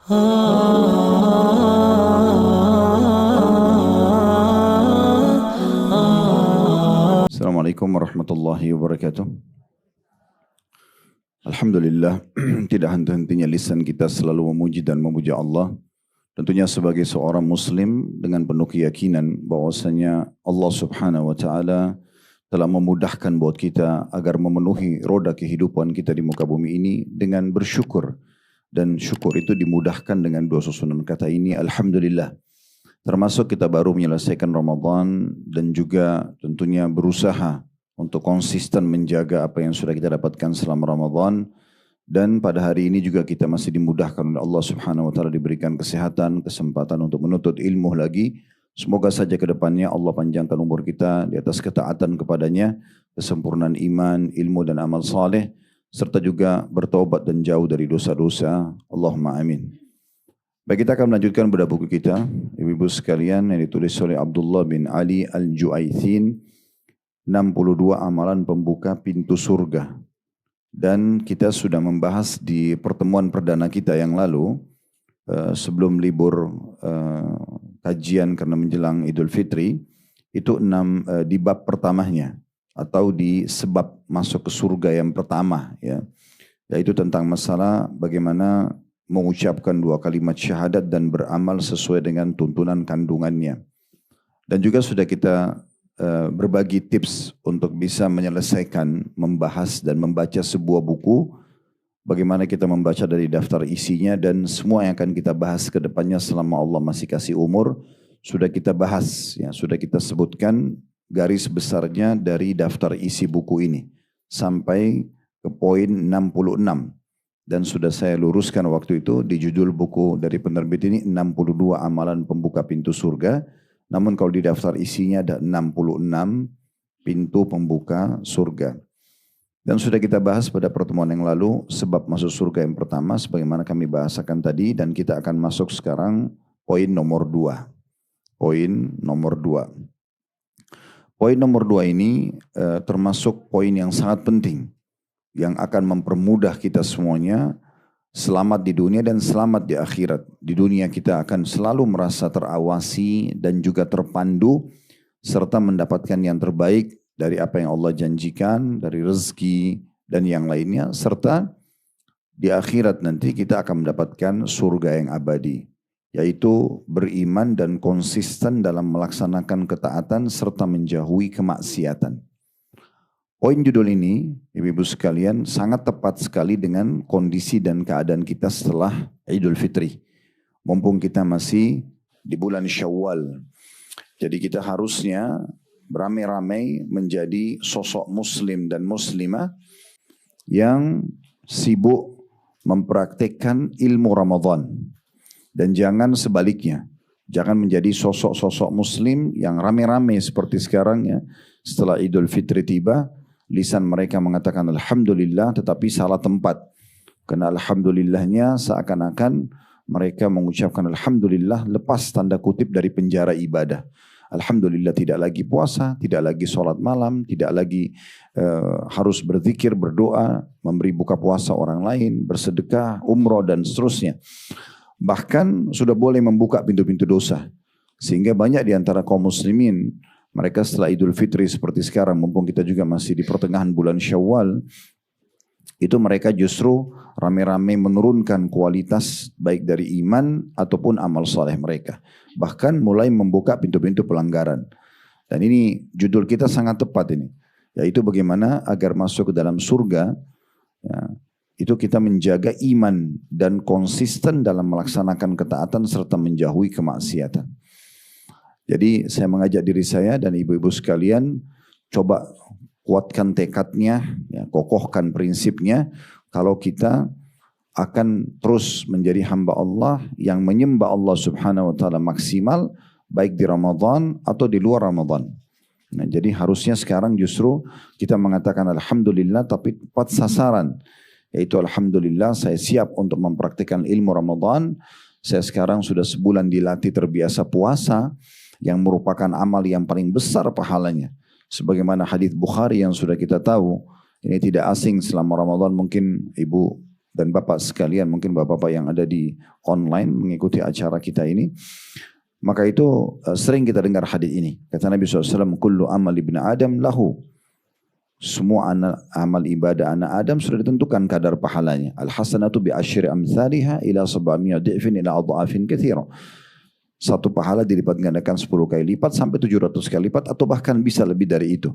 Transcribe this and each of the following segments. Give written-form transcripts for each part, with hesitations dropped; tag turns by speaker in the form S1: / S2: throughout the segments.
S1: Assalamualaikum warahmatullahi wabarakatuh. Alhamdulillah, tidak henti-hentinya lisan kita selalu memuji dan memuja Allah. Tentunya sebagai seorang muslim dengan penuh keyakinan bahwasanya Allah Subhanahu wa taala telah memudahkan buat kita agar memenuhi roda kehidupan kita di muka bumi ini dengan bersyukur. Dan syukur itu dimudahkan dengan dua susunan kata ini, alhamdulillah. Termasuk kita baru menyelesaikan Ramadan dan juga tentunya berusaha untuk konsisten menjaga apa yang sudah kita dapatkan selama Ramadan. Dan pada hari ini juga kita masih dimudahkan oleh Allah Subhanahu wa taala, diberikan kesehatan, kesempatan untuk menuntut ilmu lagi. Semoga saja ke depannya Allah panjangkan umur kita di atas ketaatan kepadanya, kesempurnaan iman, ilmu dan amal saleh, serta juga bertaubat dan jauh dari dosa-dosa. Allahumma amin. Baik, kita akan melanjutkan pada buku kita, ibu-ibu sekalian, yang ditulis oleh Abdullah bin Ali Al-Ju'aithin, 62 amalan pembuka pintu surga. Dan kita sudah membahas di pertemuan perdana kita yang lalu, sebelum libur kajian karena menjelang Idul Fitri, itu di bab pertamanya, atau di sebab masuk ke surga yang pertama, ya, yaitu tentang masalah bagaimana mengucapkan dua kalimat syahadat dan beramal sesuai dengan tuntunan kandungannya. Dan juga sudah kita berbagi tips untuk bisa menyelesaikan, membahas dan membaca sebuah buku, bagaimana kita membaca dari daftar isinya dan semua yang akan kita bahas ke depannya selama Allah masih kasih umur, sudah kita bahas, ya, sudah kita sebutkan garis besarnya dari daftar isi buku ini sampai ke poin 66. Dan sudah saya luruskan waktu itu di judul buku dari penerbit ini 62 amalan pembuka pintu surga. Namun kalau di daftar isinya ada 66 pintu pembuka surga. Dan sudah kita bahas pada pertemuan yang lalu sebab masuk surga yang pertama sebagaimana kami bahasakan tadi, dan kita akan masuk sekarang poin nomor 2. Poin nomor 2. Poin nomor 2 ini termasuk poin yang sangat penting, yang akan mempermudah kita semuanya selamat di dunia dan selamat di akhirat. Di dunia kita akan selalu merasa terawasi dan juga terpandu, serta mendapatkan yang terbaik dari apa yang Allah janjikan, dari rezeki dan yang lainnya, serta di akhirat nanti kita akan mendapatkan surga yang abadi, yaitu beriman dan konsisten dalam melaksanakan ketaatan serta menjauhi kemaksiatan. Poin judul ini, ibu-ibu sekalian, sangat tepat sekali dengan kondisi dan keadaan kita setelah Idul Fitri. Mumpung kita masih di bulan Syawal. Jadi kita harusnya beramai-ramai menjadi sosok muslim dan muslimah yang sibuk mempraktikkan ilmu Ramadan. Dan jangan sebaliknya. Jangan menjadi sosok-sosok muslim yang rame-rame seperti sekarang, ya. Setelah Idul Fitri tiba, lisan mereka mengatakan alhamdulillah tetapi salah tempat. Karena alhamdulillahnya seakan-akan mereka mengucapkan alhamdulillah lepas tanda kutip dari penjara ibadah. Alhamdulillah tidak lagi puasa, tidak lagi sholat malam, tidak lagi harus berzikir, berdoa, memberi buka puasa orang lain, bersedekah, umroh dan seterusnya. Bahkan sudah boleh membuka pintu-pintu dosa. Sehingga banyak di antara kaum muslimin, mereka setelah Idul Fitri seperti sekarang, mumpung kita juga masih di pertengahan bulan Syawal, itu mereka justru rame-rame menurunkan kualitas baik dari iman ataupun amal soleh mereka. Bahkan mulai membuka pintu-pintu pelanggaran. Dan ini judul kita sangat tepat ini, yaitu bagaimana agar masuk ke dalam surga, ya, itu kita menjaga iman dan konsisten dalam melaksanakan ketaatan serta menjauhi kemaksiatan. Jadi saya mengajak diri saya dan ibu-ibu sekalian, coba kuatkan tekadnya, ya, kokohkan prinsipnya, kalau kita akan terus menjadi hamba Allah yang menyembah Allah Subhanahu wa taala maksimal, baik di Ramadan atau di luar Ramadan. Nah, jadi harusnya sekarang justru kita mengatakan alhamdulillah tapi tepat sasaran, yaitu alhamdulillah saya siap untuk mempraktikkan ilmu Ramadan. Saya sekarang sudah sebulan dilatih terbiasa puasa, yang merupakan amal yang paling besar pahalanya. Sebagaimana hadis Bukhari yang sudah kita tahu, ini tidak asing selama Ramadan, mungkin ibu dan bapak sekalian, mungkin bapak-bapak yang ada di online mengikuti acara kita ini, maka itu sering kita dengar hadis ini. Kata Nabi SAW, kullu amal ibn Adam lahu. Semua amal ibadah anak Adam sudah ditentukan kadar pahalanya. Al-hasanatu bi asyri amthaliha ila 700 di'fin ila adha'afin katsira. Satu pahala dilipat gandakan 10 kali lipat sampai 700 kali lipat atau bahkan bisa lebih dari itu.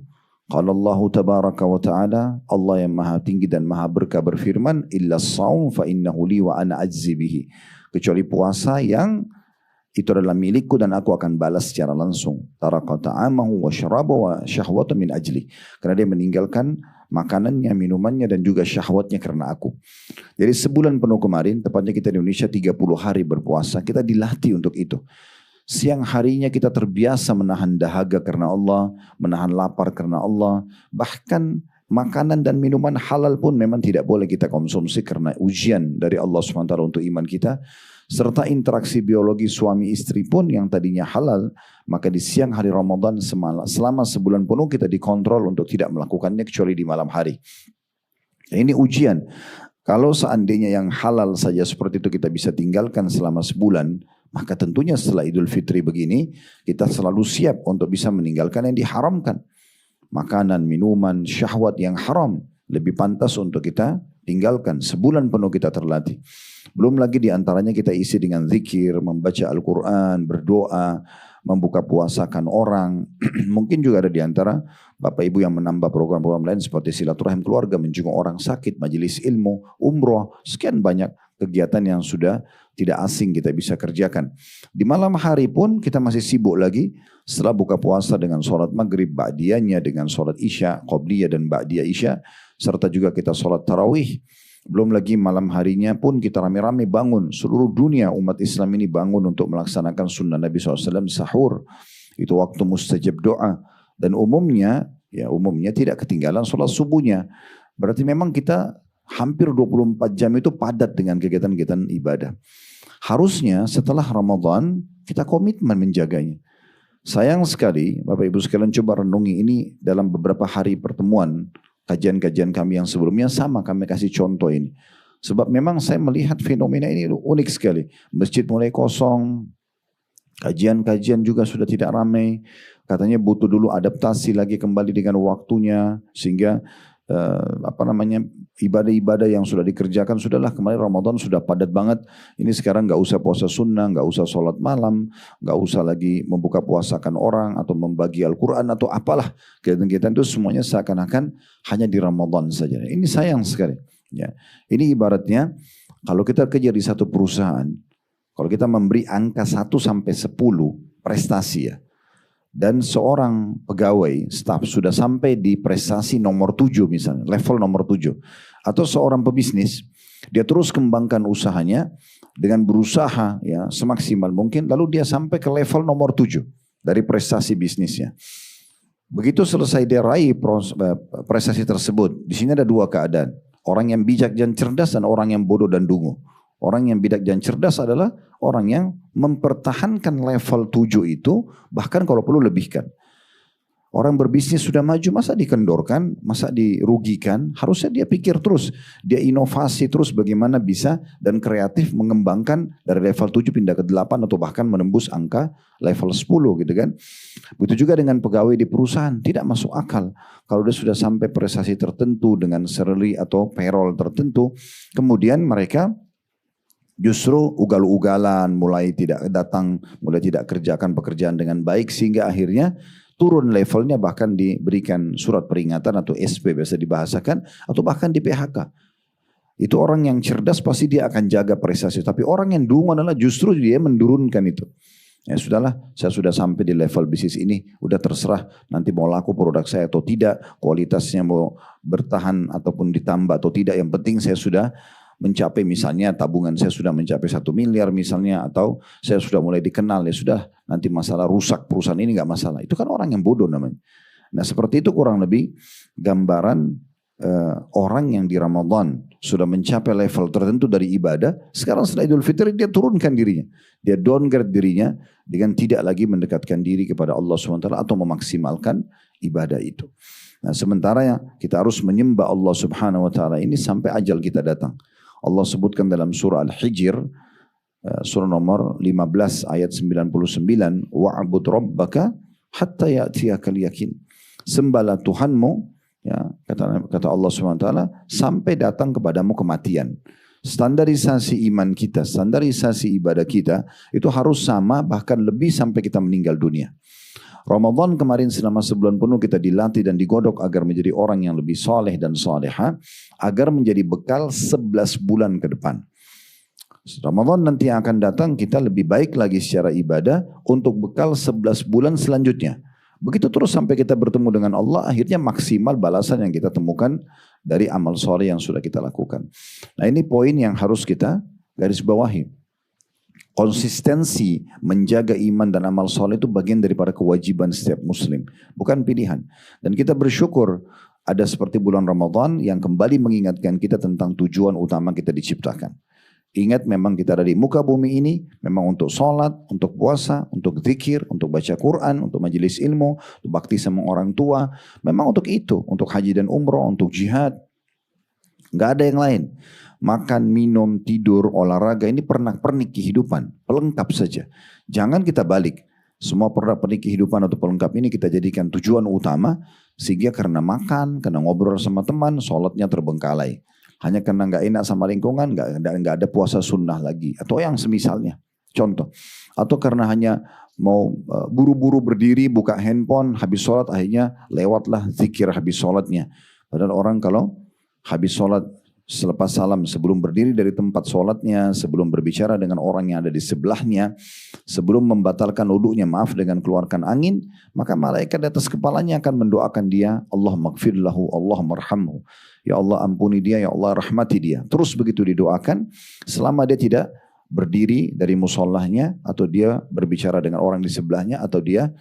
S1: Qala Allah tabaraka wa ta'ala, Allah yang maha tinggi dan maha berkah berfirman, illa as-shaum fa innahu li wa ana ajzi bihi. Kecuali puasa yang itu adalah milikku dan aku akan balas secara langsung. Taraka ta'amahu wa syarabahu wa syahwata min ajli. Karena dia meninggalkan makanannya, minumannya dan juga syahwatnya karena aku. Jadi sebulan penuh kemarin, tepatnya kita di Indonesia 30 hari berpuasa, kita dilatih untuk itu. Siang harinya kita terbiasa menahan dahaga karena Allah, menahan lapar karena Allah. Bahkan makanan dan minuman halal pun memang tidak boleh kita konsumsi karena ujian dari Allah SWT untuk iman kita. Serta interaksi biologi suami istri pun yang tadinya halal, maka di siang hari Ramadan selama sebulan penuh kita dikontrol untuk tidak melakukannya kecuali di malam hari. Ini ujian. Kalau seandainya yang halal saja seperti itu kita bisa tinggalkan selama sebulan, maka tentunya setelah Idul Fitri begini kita selalu siap untuk bisa meninggalkan yang diharamkan. Makanan, minuman, syahwat yang haram lebih pantas untuk kita tinggalkan. Sebulan penuh kita terlatih. Belum lagi diantaranya kita isi dengan zikir, membaca Al-Quran, berdoa, membuka puasakan orang. Mungkin juga ada diantara Bapak Ibu yang menambah program-program lain seperti silaturahim keluarga, menjenguk orang sakit, majelis ilmu, umroh, sekian banyak kegiatan yang sudah tidak asing kita bisa kerjakan. Di malam hari pun kita masih sibuk lagi setelah buka puasa dengan sholat maghrib, ba'diyahnya dengan sholat isya, qobliyah dan ba'diyah isya, serta juga kita sholat tarawih. Belum lagi malam harinya pun kita rame-rame bangun. Seluruh dunia umat Islam ini bangun untuk melaksanakan sunnah Nabi SAW sahur. Itu waktu mustajab doa. Dan umumnya tidak ketinggalan sholat subuhnya. Berarti memang kita hampir 24 jam itu padat dengan kegiatan-kegiatan ibadah. Harusnya setelah Ramadan kita komitmen menjaganya. Sayang sekali Bapak Ibu sekalian coba renungi ini dalam beberapa hari pertemuan. Kajian-kajian kami yang sebelumnya sama kami kasih contoh ini. Sebab memang saya melihat fenomena ini unik sekali. Masjid mulai kosong, kajian-kajian juga sudah tidak ramai. Katanya butuh dulu adaptasi lagi kembali dengan waktunya sehingga ibadah-ibadah yang sudah dikerjakan sudahlah kemarin Ramadan sudah padat banget. Ini sekarang nggak usah puasa sunnah, nggak usah sholat malam, nggak usah lagi membuka puasakan orang atau membagi Al-Quran atau apalah kegiatan-kegiatan itu semuanya seakan-akan hanya di Ramadan saja. Ini sayang sekali. Ya, ini ibaratnya kalau kita kerja di satu perusahaan, kalau kita memberi angka 1 sampai 10 prestasi ya. Dan seorang pegawai, staf sudah sampai di prestasi nomor 7 misalnya, level nomor 7. Atau seorang pebisnis, dia terus kembangkan usahanya dengan berusaha ya semaksimal mungkin, lalu dia sampai ke level nomor 7 dari prestasi bisnisnya. Begitu selesai dia raih prestasi tersebut, di sini ada dua keadaan. Orang yang bijak dan cerdas dan orang yang bodoh dan dungu. Orang yang bijak dan cerdas adalah orang yang mempertahankan level 7 itu, bahkan kalau perlu lebihkan. Orang berbisnis sudah maju, masa dikendorkan, masa dirugikan, harusnya dia pikir terus, dia inovasi terus bagaimana bisa dan kreatif mengembangkan dari level 7 pindah ke 8 atau bahkan menembus angka level 10 gitu kan. Begitu juga dengan pegawai di perusahaan, tidak masuk akal. Kalau dia sudah sampai prestasi tertentu dengan salary atau payroll tertentu, kemudian mereka justru ugal-ugalan, mulai tidak datang, mulai tidak kerjakan pekerjaan dengan baik sehingga akhirnya turun levelnya, bahkan diberikan surat peringatan atau SP biasa dibahasakan, atau bahkan di PHK. Itu orang yang cerdas pasti dia akan jaga prestasi, tapi orang yang dungu adalah justru dia menurunkan itu. Ya sudahlah, saya sudah sampai di level bisnis ini, udah terserah nanti mau laku produk saya atau tidak, kualitasnya mau bertahan ataupun ditambah atau tidak, yang penting saya sudah mencapai misalnya tabungan saya sudah mencapai 1 miliar misalnya, atau saya sudah mulai dikenal, ya sudah nanti masalah rusak perusahaan ini nggak masalah. Itu kan orang yang bodoh namanya. Nah seperti itu kurang lebih gambaran orang yang di Ramadan sudah mencapai level tertentu dari ibadah. Sekarang setelah Idul Fitri dia turunkan dirinya, dia downgrade dirinya dengan tidak lagi mendekatkan diri kepada Allah SWT atau memaksimalkan ibadah itu. Nah sementara ya kita harus menyembah Allah Subhanahu Wa Taala ini sampai ajal kita datang. Allah sebutkan dalam surah Al-Hijr, surah nomor 15 ayat 99, wa'bud rabbaka hatta ya'tiyakal yakin. Sembahlah Tuhanmu, ya, kata Allah SWT, sampai datang kepadamu kematian. Standarisasi iman kita, standarisasi ibadah kita itu harus sama, bahkan lebih sampai kita meninggal dunia. Ramadan kemarin selama sebulan penuh kita dilatih dan digodok agar menjadi orang yang lebih soleh dan soleha, agar menjadi bekal 11 bulan ke depan. Ramadan nanti yang akan datang kita lebih baik lagi secara ibadah untuk bekal 11 bulan selanjutnya. Begitu terus sampai kita bertemu dengan Allah, akhirnya maksimal balasan yang kita temukan dari amal soleh yang sudah kita lakukan. Nah, ini poin yang harus kita garis bawahi. Konsistensi menjaga iman dan amal soleh itu bagian daripada kewajiban setiap muslim, bukan pilihan. Dan kita bersyukur ada seperti bulan Ramadan yang kembali mengingatkan kita tentang tujuan utama kita diciptakan. Ingat, memang kita ada di muka bumi ini memang untuk sholat, untuk puasa, untuk zikir, untuk baca Quran, untuk majelis ilmu, untuk bakti sama orang tua. Memang untuk itu, untuk haji dan umroh, untuk jihad. Gak ada yang lain. Makan, minum, tidur, olahraga, ini pernak-pernik kehidupan, pelengkap saja. Jangan kita balik. Semua pernak-pernik kehidupan atau pelengkap ini kita jadikan tujuan utama, sehingga karena makan, karena ngobrol sama teman, sholatnya terbengkalai. Hanya karena nggak enak sama lingkungan, nggak ada puasa sunnah lagi, atau yang semisalnya. Contoh, atau karena hanya mau buru-buru berdiri, buka handphone, habis sholat akhirnya lewatlah zikir habis sholatnya. Padahal orang kalau habis sholat selepas salam, sebelum berdiri dari tempat sholatnya, sebelum berbicara dengan orang yang ada di sebelahnya, sebelum membatalkan wudunya, maaf dengan keluarkan angin, maka malaikat di atas kepalanya akan mendoakan dia, Allah maghfir lahu, Allah marhamhu. Ya Allah ampuni dia, ya Allah rahmati dia. Terus begitu didoakan selama dia tidak berdiri dari musallahnya, atau dia berbicara dengan orang di sebelahnya, atau dia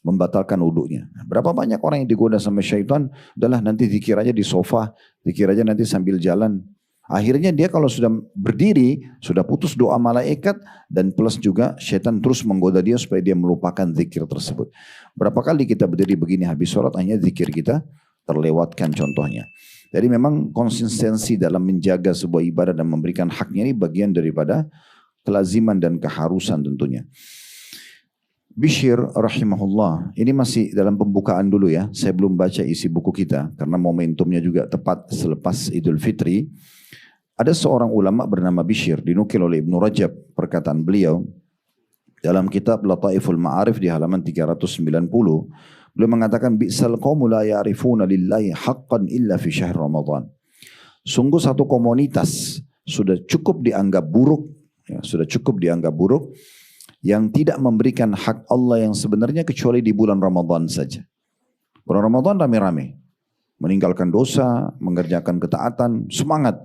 S1: membatalkan wudunya. Berapa banyak orang yang digoda sama syaitan, adalah nanti zikir aja di sofa, zikir aja nanti sambil jalan. Akhirnya dia kalau sudah berdiri, sudah putus doa malaikat, dan plus juga syaitan terus menggoda dia supaya dia melupakan zikir tersebut. Berapa kali kita berdiri begini habis sholat, hanya zikir kita terlewatkan contohnya. Jadi memang konsistensi dalam menjaga sebuah ibadah dan memberikan haknya ini bagian daripada kelaziman dan keharusan tentunya. Bishr rahimahullah, ini masih dalam pembukaan dulu ya, saya belum baca isi buku kita karena momentumnya juga tepat selepas Idul Fitri. Ada seorang ulama bernama Bishr, dinukil oleh Ibnu Rajab perkataan beliau dalam kitab Lataiful Ma'arif di halaman 390. Beliau mengatakan, bi'sal qawmu la ya'rifuna lillahi haqqan illa fi syahr Ramadan. Sungguh satu komunitas sudah cukup dianggap buruk, ya, sudah cukup dianggap buruk, yang tidak memberikan hak Allah yang sebenarnya kecuali di bulan Ramadan saja. Bulan Ramadan rame-rame, meninggalkan dosa, mengerjakan ketaatan, semangat.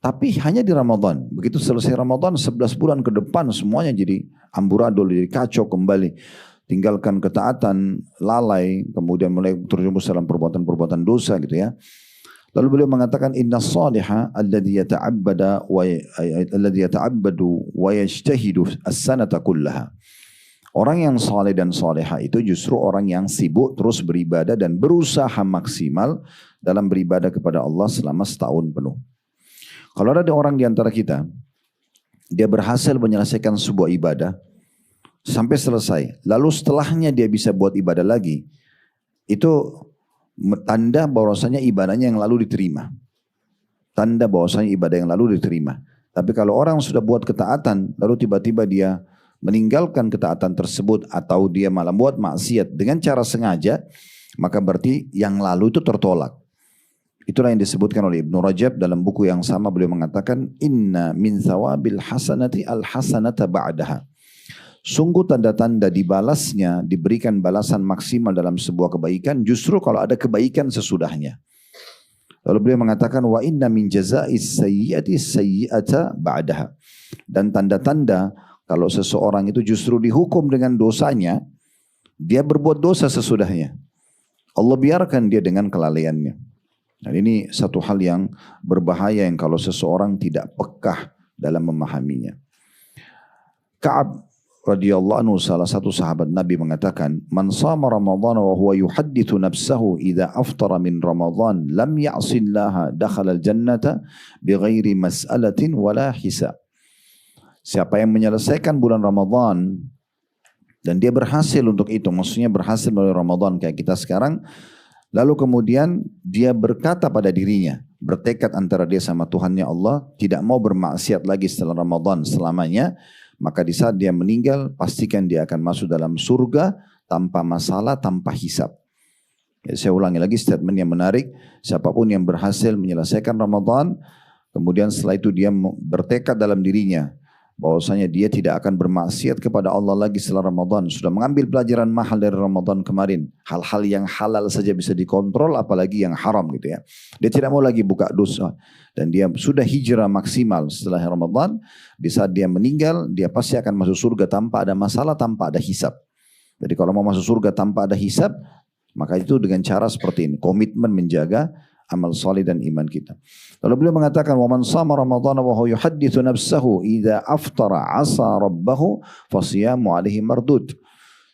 S1: Tapi hanya di Ramadan. Begitu selesai Ramadan, 11 bulan ke depan semuanya jadi amburadul, jadi kacau kembali. Tinggalkan ketaatan, lalai, kemudian mulai terjumus dalam perbuatan-perbuatan dosa gitu ya. Lalu beliau mengatakan, inna salihah alladhi yata'abbadu wa yajtahidu as-sanata kullaha. Orang yang saleh dan salihah itu justru orang yang sibuk terus beribadah dan berusaha maksimal dalam beribadah kepada Allah selama setahun penuh. Kalau ada orang di antara kita, dia berhasil menyelesaikan sebuah ibadah sampai selesai, lalu setelahnya dia bisa buat ibadah lagi, itu tanda bahwasanya ibadahnya yang lalu diterima. Tanda bahwasanya ibadah yang lalu diterima. Tapi kalau orang sudah buat ketaatan, lalu tiba-tiba dia meninggalkan ketaatan tersebut, atau dia malah buat maksiat dengan cara sengaja, maka berarti yang lalu itu tertolak. Itulah yang disebutkan oleh Ibnu Rajab dalam buku yang sama. Beliau mengatakan, inna min thawabil hasanati al hasanata ba'daha. Sungguh tanda-tanda dibalasnya, diberikan balasan maksimal dalam sebuah kebaikan, justru kalau ada kebaikan sesudahnya. Lalu beliau mengatakan, wa inna min jaza'is sayyi'ati sayyi'ata ba'daha. Dan tanda-tanda kalau seseorang itu justru dihukum dengan dosanya, dia berbuat dosa sesudahnya. Allah biarkan dia dengan kelalaiannya. Dan ini satu hal yang berbahaya yang kalau seseorang tidak pekah dalam memahaminya. Ka'ab radhiyallahu anhu, salah satu sahabat Nabi mengatakan, "Man shama Ramadan wa huwa yuhaddithu nafsahu idza aftara min Ramadan lam ya'sillaha dakhala al-jannata bighairi mas'alatin wala hisab." Siapa yang menyelesaikan bulan Ramadan dan dia berhasil untuk itu, maksudnya berhasil melalui Ramadan kayak kita sekarang, lalu kemudian dia berkata pada dirinya, bertekad antara dia sama Tuhannya Allah, tidak mau bermaksiat lagi setelah Ramadan selamanya, maka di saat dia meninggal, pastikan dia akan masuk dalam surga tanpa masalah, tanpa hisab. Ya, saya ulangi lagi statement yang menarik, siapapun yang berhasil menyelesaikan Ramadan, kemudian setelah itu dia bertekad dalam dirinya, bahwasanya dia tidak akan bermaksiat kepada Allah lagi setelah Ramadan, sudah mengambil pelajaran mahal dari Ramadan kemarin, hal-hal yang halal saja bisa dikontrol, apalagi yang haram gitu ya. Dia tidak mau lagi buka dosa, dan dia sudah hijrah maksimal setelah Ramadan. Di saat dia meninggal, dia pasti akan masuk surga tanpa ada masalah, tanpa ada hisab. Jadi kalau mau masuk surga tanpa ada hisab, maka itu dengan cara seperti ini, komitmen menjaga amal saleh dan iman kita. Lalu beliau mengatakan, "Wa man shama Ramadhana wa huwa yuhadditsu nafsahu idza aftara 'asa rabbahu fasiyamu 'alaihi mardud."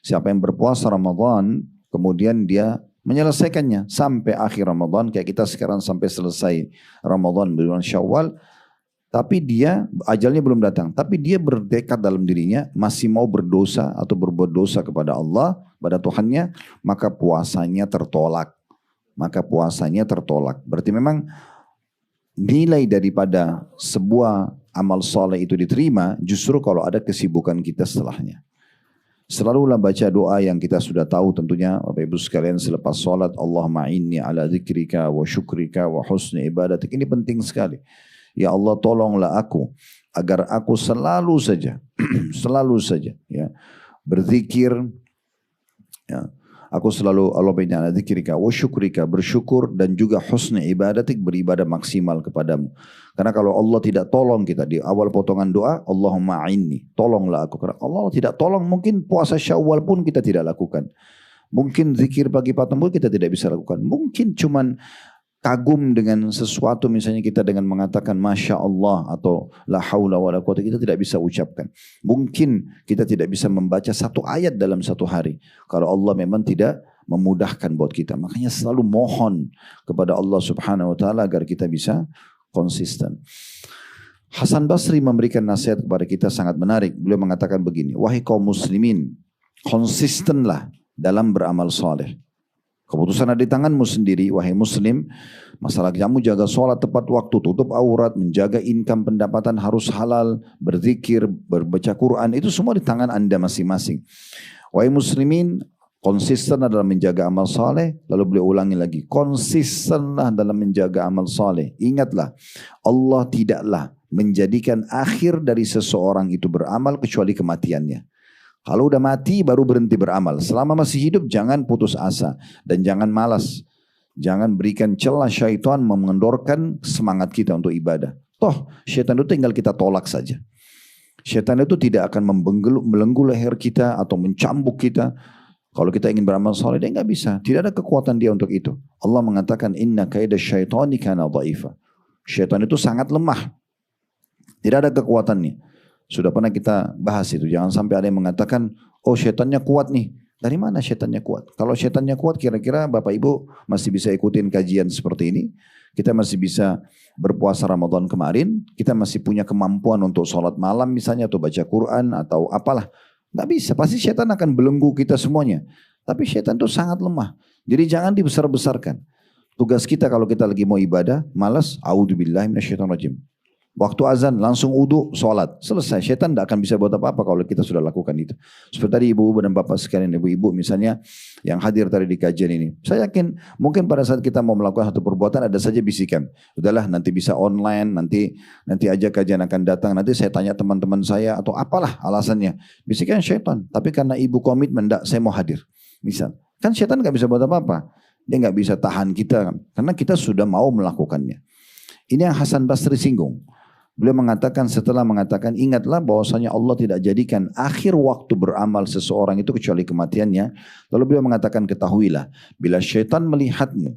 S1: Siapa yang berpuasa Ramadan kemudian dia menyelesaikannya sampai akhir Ramadan, kayak kita sekarang sampai selesai Ramadan bulan Syawal, tapi dia ajalnya belum datang, tapi dia bertekad dalam dirinya masih mau berdosa atau berbuat dosa kepada Allah, pada Tuhannya, maka puasanya tertolak. Berarti memang nilai daripada sebuah amal soleh itu diterima justru kalau ada kesibukan kita setelahnya. Selalulah baca doa yang kita sudah tahu tentunya Bapak Ibu sekalian selepas sholat, Allahumma inni ala dzikrika wa syukrika wa husni ibadatik. Ini penting sekali. Ya Allah, tolonglah aku agar aku selalu saja ya berzikir, ya. Aku selalu Allahumma ala dzikrika wa syukrika, bersyukur, dan juga husni ibadatik, beribadah maksimal kepadamu. Karena kalau Allah tidak tolong kita di awal potongan doa, Allahumma inni, tolonglah aku. Karena Allah tidak tolong, mungkin puasa Syawal pun kita tidak lakukan. Mungkin zikir pagi petang pun kita tidak bisa lakukan. Mungkin cuman kagum dengan sesuatu, misalnya kita dengan mengatakan Masya Allah atau La haula wa la quwwata, kita tidak bisa ucapkan. Mungkin kita tidak bisa membaca satu ayat dalam satu hari kalau Allah memang tidak memudahkan buat kita. Makanya selalu mohon kepada Allah Subhanahu wa taala agar kita bisa konsisten. Hasan Basri memberikan nasihat kepada kita sangat menarik. Beliau mengatakan begini, "Wahai kaum muslimin, konsistenlah dalam beramal saleh. Keputusan ada di tanganmu sendiri, wahai muslim. Masalah kamu jaga sholat tepat waktu, tutup aurat, menjaga income, pendapatan harus halal, berzikir, berbaca Quran, itu semua di tangan Anda masing-masing. Wahai muslimin, konsisten dalam menjaga amal saleh." Lalu beliau ulangi lagi, konsistenlah dalam menjaga amal saleh. Ingatlah, Allah tidaklah menjadikan akhir dari seseorang itu beramal kecuali kematiannya. Kalau udah mati baru berhenti beramal. Selama masih hidup jangan putus asa dan jangan malas. Jangan berikan celah syaitan mengendorkan semangat kita untuk ibadah. Toh syaitan itu tinggal kita tolak saja. Syaitan itu tidak akan membelenggu leher kita atau mencambuk kita. Kalau kita ingin beramal saleh, dia nggak bisa. Tidak ada kekuatan dia untuk itu. Allah mengatakan inna kaida syaitani kana dhaifa. Syaitan itu sangat lemah. Tidak ada kekuatannya. Sudah pernah kita bahas itu. Jangan sampai ada yang mengatakan, oh syaitannya kuat nih. Dari mana syaitannya kuat? Kalau syaitannya kuat, kira-kira Bapak Ibu masih bisa ikutin kajian seperti ini. Kita masih bisa berpuasa Ramadan kemarin. Kita masih punya kemampuan untuk sholat malam misalnya, atau baca Quran, atau apalah. Nggak bisa. Pasti syaitan akan belenggu kita semuanya. Tapi syaitan itu sangat lemah. Jadi jangan dibesar-besarkan. Tugas kita kalau kita lagi mau ibadah, malas, a'udzubillahi minasyaitonirrajim. Waktu azan langsung wudu, sholat, selesai. Syaitan tidak akan bisa buat apa-apa kalau kita sudah lakukan itu. Seperti tadi ibu-ibu dan bapak sekalian, ibu-ibu misalnya yang hadir tadi di kajian ini. Saya yakin mungkin pada saat kita mau melakukan satu perbuatan ada saja bisikan. Udahlah nanti bisa online, nanti aja kajian akan datang, nanti saya tanya teman-teman saya atau apalah alasannya. Bisikan syaitan. Tapi karena ibu komitmen, enggak, saya mau hadir. Misal, kan syaitan nggak bisa buat apa-apa. Dia nggak bisa tahan kita karena kita sudah mau melakukannya. Ini yang Hasan Basri singgung. Beliau mengatakan, setelah mengatakan, ingatlah bahwasanya Allah tidak jadikan akhir waktu beramal seseorang itu kecuali kematiannya. Lalu beliau mengatakan, ketahuilah, bila syaitan melihatmu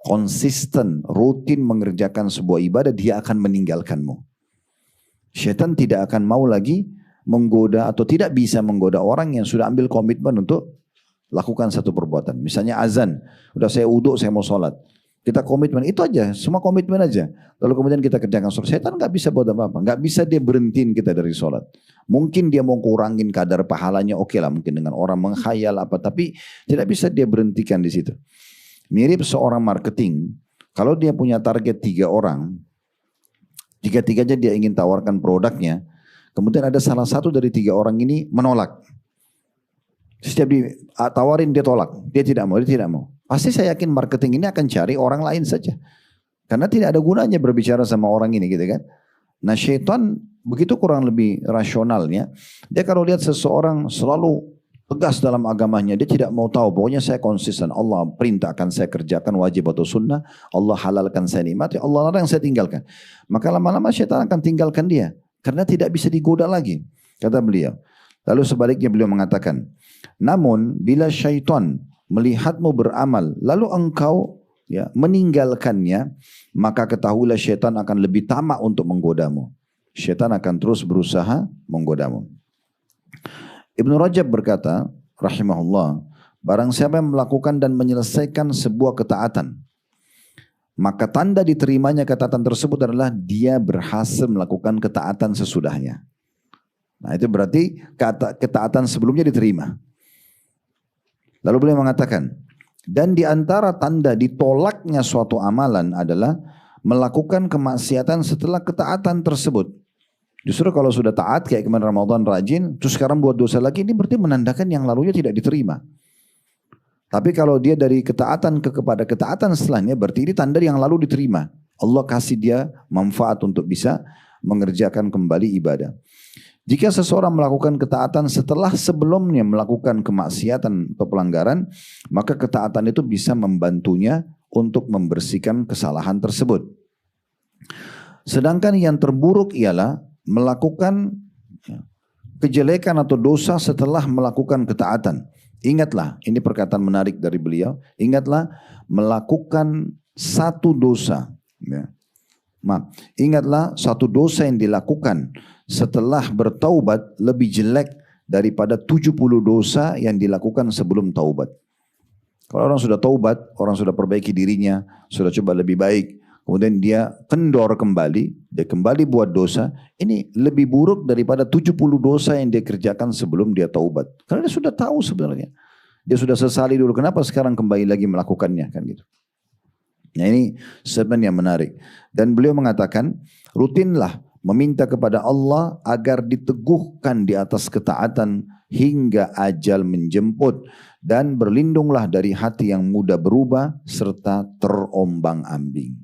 S1: konsisten, rutin mengerjakan sebuah ibadah, dia akan meninggalkanmu. Syaitan tidak akan mau lagi menggoda atau tidak bisa menggoda orang yang sudah ambil komitmen untuk lakukan satu perbuatan. Misalnya azan, udah saya wudhu, saya mau sholat. Kita komitmen, itu aja, semua komitmen aja. Lalu kemudian kita kerjakan sholat. Setan gak bisa buat apa-apa, gak bisa dia berhentiin kita dari sholat. Mungkin dia mau kurangin kadar pahalanya, oke lah, mungkin dengan orang menghayal apa, tapi tidak bisa dia berhentikan di situ. Mirip seorang marketing, kalau dia punya target 3 orang, tiga-tiganya dia ingin tawarkan produknya, kemudian ada salah satu dari 3 orang ini menolak. Setiap ditawarin dia tolak, dia tidak mau. Pasti saya yakin marketing ini akan cari orang lain saja. Karena tidak ada gunanya berbicara sama orang ini gitu kan. Nah syaitan begitu kurang lebih rasionalnya. Dia kalau lihat seseorang selalu tegas dalam agamanya, dia tidak mau tahu. Pokoknya saya konsisten, Allah perintahkan saya kerjakan wajib atau sunnah. Allah halalkan saya nikmati, Allah larang saya tinggalkan. Maka lama-lama syaitan akan tinggalkan dia. Karena tidak bisa digoda lagi. Kata beliau. Lalu sebaliknya beliau mengatakan, namun bila syaitan melihatmu beramal, lalu engkau meninggalkannya, maka ketahuilah syaitan akan lebih tamak untuk menggodamu. Syaitan akan terus berusaha menggodamu. Ibnu Rajab berkata, rahimahullah, barang siapa yang melakukan dan menyelesaikan sebuah ketaatan, maka tanda diterimanya ketaatan tersebut adalah dia berhasil melakukan ketaatan sesudahnya. Nah itu berarti ketaatan sebelumnya diterima. Lalu beliau mengatakan, dan di antara tanda ditolaknya suatu amalan adalah melakukan kemaksiatan setelah ketaatan tersebut. Justru kalau sudah taat kayak kemarin Ramadan rajin, terus sekarang buat dosa lagi, ini berarti menandakan yang lalunya tidak diterima. Tapi kalau dia dari ketaatan kepada ketaatan setelahnya, berarti ini tanda yang lalu diterima. Allah kasih dia manfaat untuk bisa mengerjakan kembali ibadah. Jika seseorang melakukan ketaatan setelah sebelumnya melakukan kemaksiatan atau pelanggaran, maka ketaatan itu bisa membantunya untuk membersihkan kesalahan tersebut. Sedangkan yang terburuk ialah melakukan kejelekan atau dosa setelah melakukan ketaatan. Ingatlah, ini perkataan menarik dari beliau, ingatlah melakukan satu dosa. Ingatlah satu dosa yang dilakukan setelah bertaubat lebih jelek daripada 70 dosa yang dilakukan sebelum taubat. Kalau orang sudah taubat, orang sudah perbaiki dirinya, sudah coba lebih baik, kemudian dia kendor kembali, dia kembali buat dosa, ini lebih buruk daripada 70 dosa yang dia kerjakan sebelum dia taubat. Karena dia sudah tahu sebenarnya. Dia sudah sesali dulu, kenapa sekarang kembali lagi melakukannya, kan gitu. Nah ini sebenarnya menarik. Dan beliau mengatakan, rutinlah meminta kepada Allah agar diteguhkan di atas ketaatan hingga ajal menjemput. Dan berlindunglah dari hati yang mudah berubah serta terombang-ambing.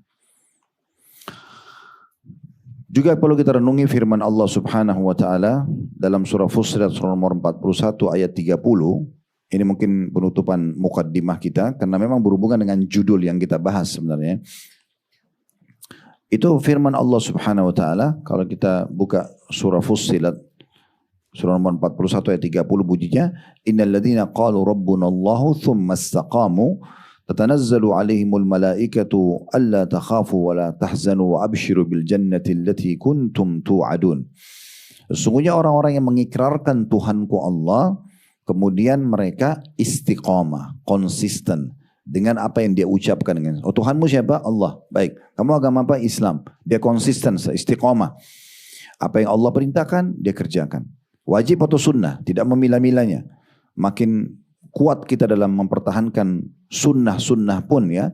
S1: Juga perlu kita renungi firman Allah Subhanahu wa taala dalam surah Fussilat surah nomor 41 ayat 30. Ini mungkin penutupan mukaddimah kita karena memang berhubungan dengan judul yang kita bahas sebenarnya. Itu firman Allah Subhanahu wa taala, kalau kita buka surah Fussilat surah nomor 41 ayat 30 bunyinya, innal ladzina qalu rabbuna Allahu tsumma istaqamu tatanazzalu alaihimul malaikatu alla takhafu wa la tahzanu wa abshiru bil jannati allati kuntum tu'adun. Sesungguhnya orang-orang yang mengikrarkan Tuhanku Allah, kemudian mereka istiqamah, konsisten dengan apa yang dia ucapkan dengan, oh Tuhanmu siapa? Allah. Baik. Kamu agama apa? Islam. Dia konsisten, istiqamah. Apa yang Allah perintahkan, dia kerjakan. Wajib atau sunnah, tidak memilah-milahnya. Makin kuat kita dalam mempertahankan sunnah-sunnah pun ya,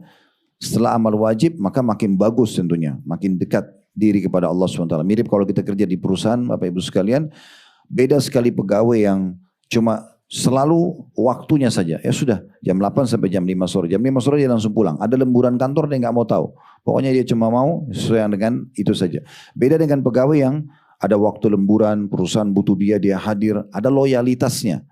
S1: setelah amal wajib maka makin bagus tentunya, makin dekat diri kepada Allah SWT. Mirip kalau kita kerja di perusahaan, Bapak Ibu sekalian, beda sekali pegawai yang cuma selalu waktunya saja. Ya sudah, jam 8 sampai jam 5 sore. Jam 5 sore dia langsung pulang. Ada lemburan kantor dia nggak mau tahu. Pokoknya dia cuma mau sesuai dengan itu saja. Beda dengan pegawai yang ada waktu lemburan, perusahaan butuh dia, dia hadir, ada loyalitasnya.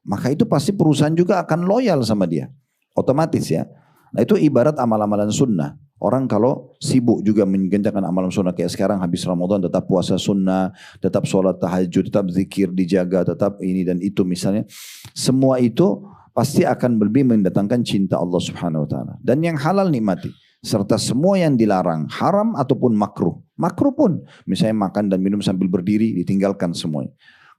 S1: Maka itu pasti perusahaan juga akan loyal sama dia. Otomatis ya. Nah itu ibarat amal-amalan sunnah. Orang kalau sibuk juga mengerjakan amalan sunnah kayak sekarang habis Ramadan tetap puasa sunnah, tetap sholat tahajud, tetap zikir dijaga, tetap ini dan itu misalnya. Semua itu pasti akan lebih mendatangkan cinta Allah Subhanahu wa taala. Dan yang halal nikmati. Serta semua yang dilarang, haram ataupun makruh. Makruh pun, misalnya makan dan minum sambil berdiri, ditinggalkan semuanya.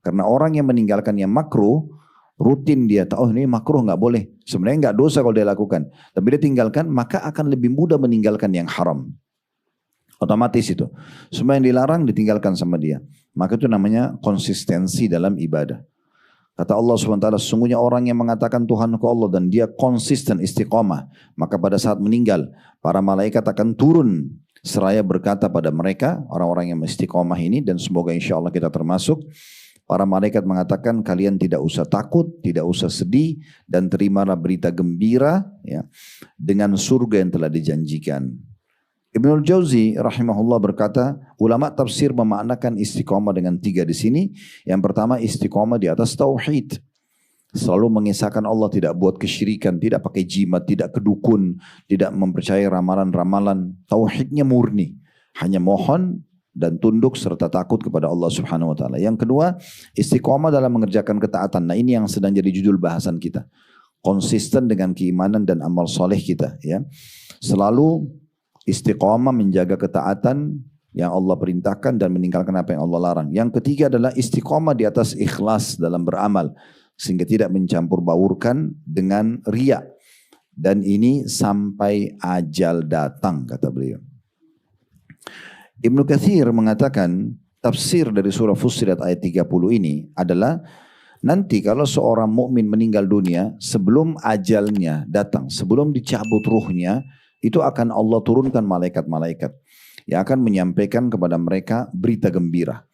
S1: Karena orang yang meninggalkan yang makruh, rutin dia tahu, oh ini makruh nggak boleh. Sebenarnya nggak dosa kalau dia lakukan. Tapi dia tinggalkan, maka akan lebih mudah meninggalkan yang haram. Otomatis itu. Semua yang dilarang ditinggalkan sama dia. Maka itu namanya konsistensi dalam ibadah. Kata Allah SWT, sesungguhnya orang yang mengatakan Tuhanku Allah dan dia konsisten istiqamah, maka pada saat meninggal, para malaikat akan turun seraya berkata pada mereka, orang-orang yang istiqamah ini, dan semoga insya Allah kita termasuk, para malaikat mengatakan kalian tidak usah takut, tidak usah sedih, dan terimalah berita gembira ya, dengan surga yang telah dijanjikan. Ibnul Jauzi rahimahullah berkata, ulama tafsir memaknakan istiqomah dengan 3 di sini. Yang pertama istiqomah di atas tauhid. Selalu mengisahkan Allah, tidak buat kesyirikan, tidak pakai jimat, tidak kedukun, tidak mempercayai ramalan-ramalan. Tauhidnya murni. Hanya mohon dan tunduk serta takut kepada Allah Subhanahu wa taala. Yang kedua, istiqomah dalam mengerjakan ketaatan. Nah, ini yang sedang jadi judul bahasan kita. Konsisten dengan keimanan dan amal soleh kita ya. Selalu istiqomah menjaga ketaatan yang Allah perintahkan dan meninggalkan apa yang Allah larang. Yang ketiga adalah istiqomah di atas ikhlas dalam beramal. Sehingga tidak mencampur baurkan dengan riya. Dan ini sampai ajal datang, kata beliau. Ibnu Katsir mengatakan tafsir dari surah Fussilat ayat 30 ini adalah nanti kalau seorang mukmin meninggal dunia sebelum ajalnya datang, sebelum dicabut ruhnya, itu akan Allah turunkan malaikat-malaikat yang akan menyampaikan kepada mereka berita gembira.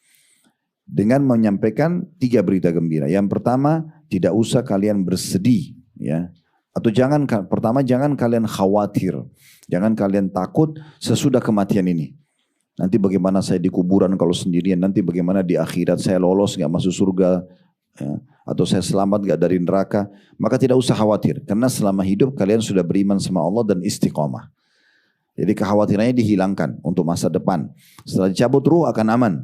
S1: Dengan menyampaikan 3 berita gembira. Yang pertama, tidak usah kalian bersedih ya. Atau jangan kalian khawatir. Jangan kalian takut sesudah kematian ini. Nanti bagaimana saya di kuburan kalau sendirian, nanti bagaimana di akhirat saya lolos gak masuk surga ya. Atau saya selamat gak dari neraka, maka tidak usah khawatir. Karena selama hidup kalian sudah beriman sama Allah dan istiqomah. Jadi kekhawatirannya dihilangkan untuk masa depan. Setelah dicabut ruh akan aman.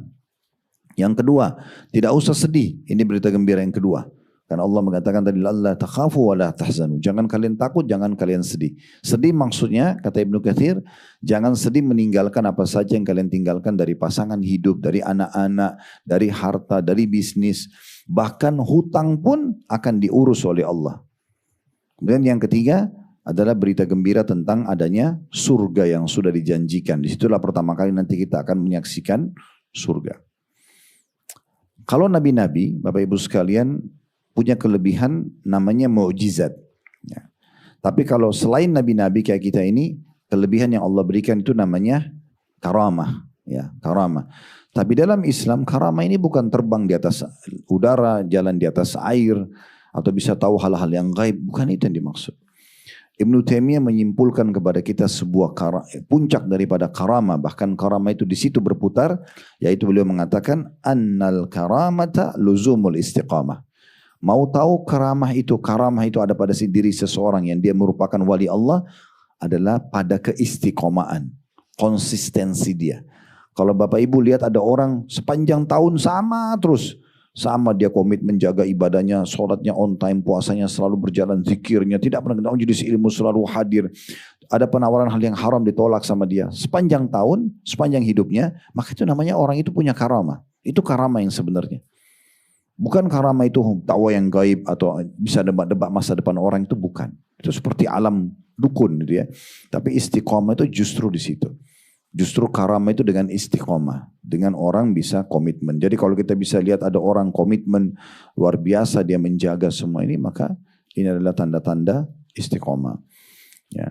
S1: Yang kedua, tidak usah sedih. Ini berita gembira yang kedua. Karena Allah mengatakan tadi, la takhafu wa la tahzanu. Jangan kalian takut, jangan kalian sedih. Sedih maksudnya, kata Ibnu Katsir, jangan sedih meninggalkan apa saja yang kalian tinggalkan dari pasangan hidup, dari anak-anak, dari harta, dari bisnis. Bahkan hutang pun akan diurus oleh Allah. Kemudian yang ketiga adalah berita gembira tentang adanya surga yang sudah dijanjikan. Disitulah pertama kali nanti kita akan menyaksikan surga. Kalau nabi-nabi, Bapak Ibu sekalian, punya kelebihan namanya mukjizat. Ya. Tapi kalau selain nabi-nabi kayak kita ini, kelebihan yang Allah berikan itu namanya karamah. Ya, karamah. Tapi dalam Islam karamah ini bukan terbang di atas udara, jalan di atas air, atau bisa tahu hal-hal yang gaib. Bukan itu yang dimaksud. Ibnu Taimiyah menyimpulkan kepada kita sebuah puncak daripada karamah. Bahkan karamah itu di situ berputar. Yaitu beliau mengatakan, annal karamata luzumul istiqamah. Mau tahu karamah itu ada pada diri seseorang yang dia merupakan wali Allah adalah pada keistiqomaan, konsistensi dia. Kalau Bapak Ibu lihat ada orang sepanjang tahun sama terus, sama dia komit menjaga ibadahnya, sholatnya on time, puasanya selalu berjalan, zikirnya tidak pernah kena majelis ilmu, selalu hadir. Ada penawaran hal yang haram ditolak sama dia sepanjang tahun, sepanjang hidupnya, maka itu namanya orang itu punya karamah. Itu karamah yang sebenarnya. Bukan karamah itu dakwah yang gaib atau bisa debat-debat masa depan orang, itu bukan. Itu seperti alam dukun gitu ya. Tapi istiqomah itu justru di situ. Justru karamah itu dengan istiqomah. Dengan orang bisa komitmen. Jadi kalau kita bisa lihat ada orang komitmen luar biasa, dia menjaga semua ini, maka ini adalah tanda-tanda istiqomah. Ya.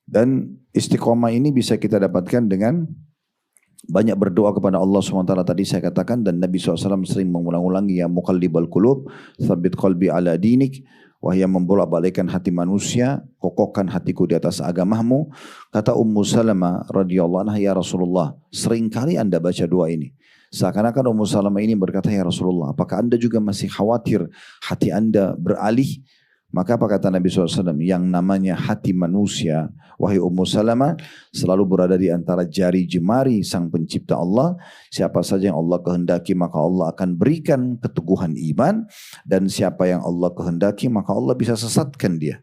S1: Dan istiqomah ini bisa kita dapatkan dengan banyak berdoa kepada Allah SWT tadi saya katakan, dan Nabi SAW sering mengulang-ulangi, ya muqallibal qulub tsabbit qalbi ala dinik, wahai yang membolak-balikkan hati manusia, kokohkan hatiku di atas agamamu. Kata Ummu Salamah radhiyallahu anha, ya Rasulullah, seringkali anda baca doa ini. Seakan-akan Ummu Salamah ini berkata, ya Rasulullah, apakah anda juga masih khawatir hati anda beralih? Maka apa kata Nabi SAW? Yang namanya hati manusia, wahai Ummu Salamah, selalu berada di antara jari jemari sang pencipta Allah. Siapa saja yang Allah kehendaki, maka Allah akan berikan keteguhan iman. Dan siapa yang Allah kehendaki, maka Allah bisa sesatkan dia.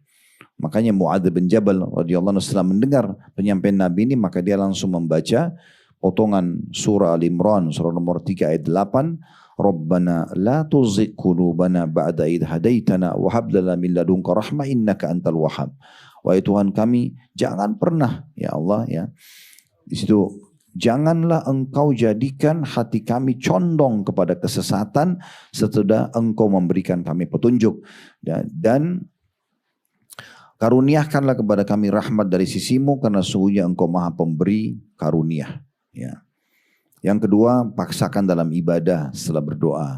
S1: Makanya Mu'adz bin Jabal radhiyallahu anhu setelah mendengar penyampaian Nabi ini, maka dia langsung membaca potongan surah Al-Imran, surah nomor 3 ayat 8. Rabbana la tuzigh qulubana ba'da idh hadaitana wa hab lana min ladunka rahmah innaka antal wahhab. Wahai Tuhan kami, jangan pernah ya Allah ya. Di situ janganlah engkau jadikan hati kami condong kepada kesesatan setelah engkau memberikan kami petunjuk. Dan karuniakanlah kepada kami rahmat dari sisimu karena sesungguhnya engkau maha pemberi karunia. Ya. Yang kedua, paksakan dalam ibadah setelah berdoa.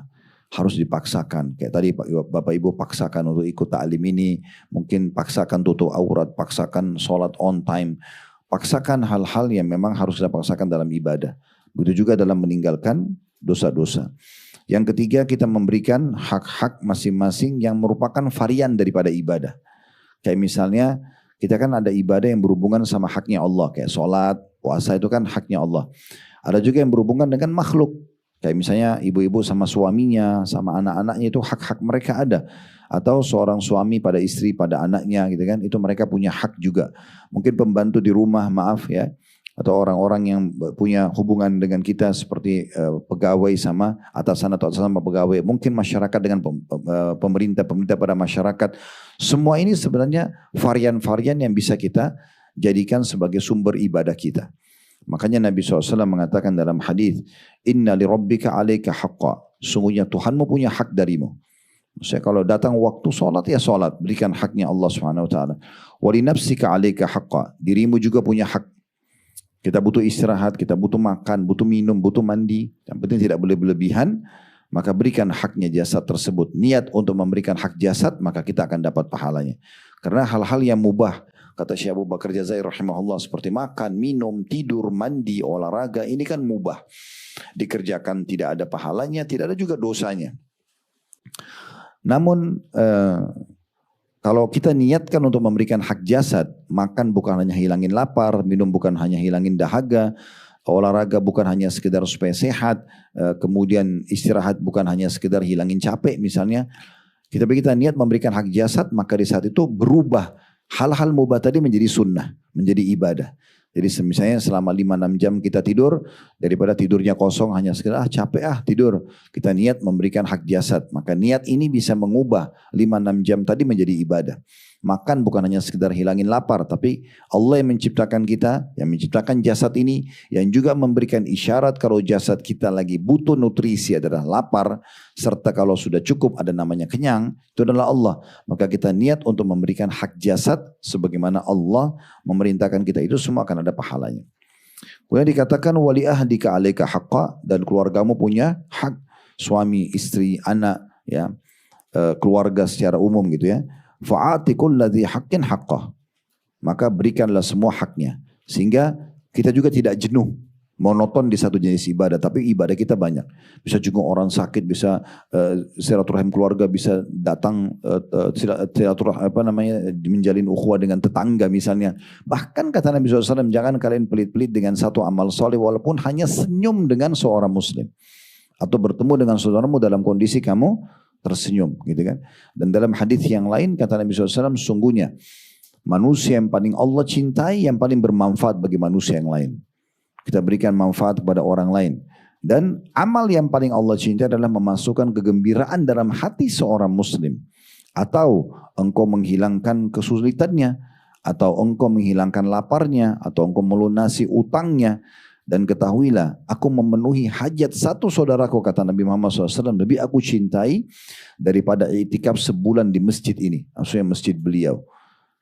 S1: Harus dipaksakan. Kayak tadi Bapak Ibu paksakan untuk ikut ta'lim ini. Mungkin paksakan tutup aurat, paksakan sholat on time. Paksakan hal-hal yang memang harus dipaksakan dalam ibadah. Begitu juga dalam meninggalkan dosa-dosa. Yang ketiga, kita memberikan hak-hak masing-masing yang merupakan varian daripada ibadah. Kayak misalnya, kita kan ada ibadah yang berhubungan sama haknya Allah. Kayak sholat, puasa itu kan haknya Allah. Ada juga yang berhubungan dengan makhluk. Kayak misalnya ibu-ibu sama suaminya, sama anak-anaknya itu hak-hak mereka ada. Atau seorang suami pada istri, pada anaknya gitu kan. Itu mereka punya hak juga. Mungkin pembantu di rumah, maaf ya. Atau orang-orang yang punya hubungan dengan kita seperti pegawai sama atasan atau atasan sama pegawai. Mungkin masyarakat dengan pemerintah pada masyarakat. Semua ini sebenarnya varian-varian yang bisa kita jadikan sebagai sumber ibadah kita. Makanya Nabi SAW mengatakan dalam hadis, Inna li rabbika alaika haqqa. Sungguhnya Tuhanmu punya hak darimu. Maksudnya kalau datang waktu sholat ya sholat. Berikan haknya Allah SWT. Wa li nafsika alaika haqqa. Dirimu juga punya hak. Kita butuh istirahat, kita butuh makan, butuh minum, butuh mandi. Yang penting tidak boleh berlebihan. Maka berikan haknya jasad tersebut. Niat untuk memberikan hak jasad, maka kita akan dapat pahalanya. Karena hal-hal yang mubah, kata Syekh Abu Bakar Jazair rahimahullah, seperti makan, minum, tidur, mandi, olahraga, ini kan mubah. Dikerjakan tidak ada pahalanya, tidak ada juga dosanya. Namun kalau kita niatkan untuk memberikan hak jasad, makan bukan hanya hilangin lapar, minum bukan hanya hilangin dahaga, olahraga bukan hanya sekedar supaya sehat, kemudian istirahat bukan hanya sekedar hilangin capek misalnya. Kita niat memberikan hak jasad, maka di saat itu berubah hal-hal mubah tadi menjadi sunnah, menjadi ibadah. Jadi misalnya selama 5-6 jam kita tidur, daripada tidurnya kosong hanya sekedar capek tidur. Kita niat memberikan hak jasad, maka niat ini bisa mengubah 5-6 jam tadi menjadi ibadah. Makan bukan hanya sekedar hilangin lapar, tapi Allah yang menciptakan kita, yang menciptakan jasad ini, yang juga memberikan isyarat kalau jasad kita lagi butuh nutrisi adalah lapar, serta kalau sudah cukup ada namanya kenyang, itu adalah Allah. Maka kita niat untuk memberikan hak jasad sebagaimana Allah memerintahkan kita, itu semua akan ada pahalanya. Kemudian dikatakan wali ahdika alaika haqqa, dan keluargamu punya hak, suami, istri, anak, ya, keluarga secara umum gitu ya. Fa'ati kulladzi haqqin haqqah. Maka berikanlah semua haknya. Sehingga kita juga tidak jenuh, monoton di satu jenis ibadah, tapi ibadah kita banyak. Bisa juga orang sakit, bisa silaturahim keluarga, bisa datang silaturahim menjalin ukhuwah dengan tetangga misalnya. Bahkan kata Nabi SAW, jangan kalian pelit-pelit dengan satu amal soleh walaupun hanya senyum dengan seorang muslim. Atau bertemu dengan saudaramu dalam kondisi kamu tersenyum gitu kan. Dan dalam hadis yang lain kata Nabi SAW, sungguhnya manusia yang paling Allah cintai yang paling bermanfaat bagi manusia yang lain. Kita berikan manfaat kepada orang lain. Dan amal yang paling Allah cintai adalah memasukkan kegembiraan dalam hati seorang muslim. Atau engkau menghilangkan kesulitannya, atau engkau menghilangkan laparnya, atau engkau melunasi utangnya. Dan ketahuilah, aku memenuhi hajat satu saudaraku, kata Nabi Muhammad SAW, lebih aku cintai daripada i'tikaf sebulan di masjid ini. Maksudnya masjid beliau.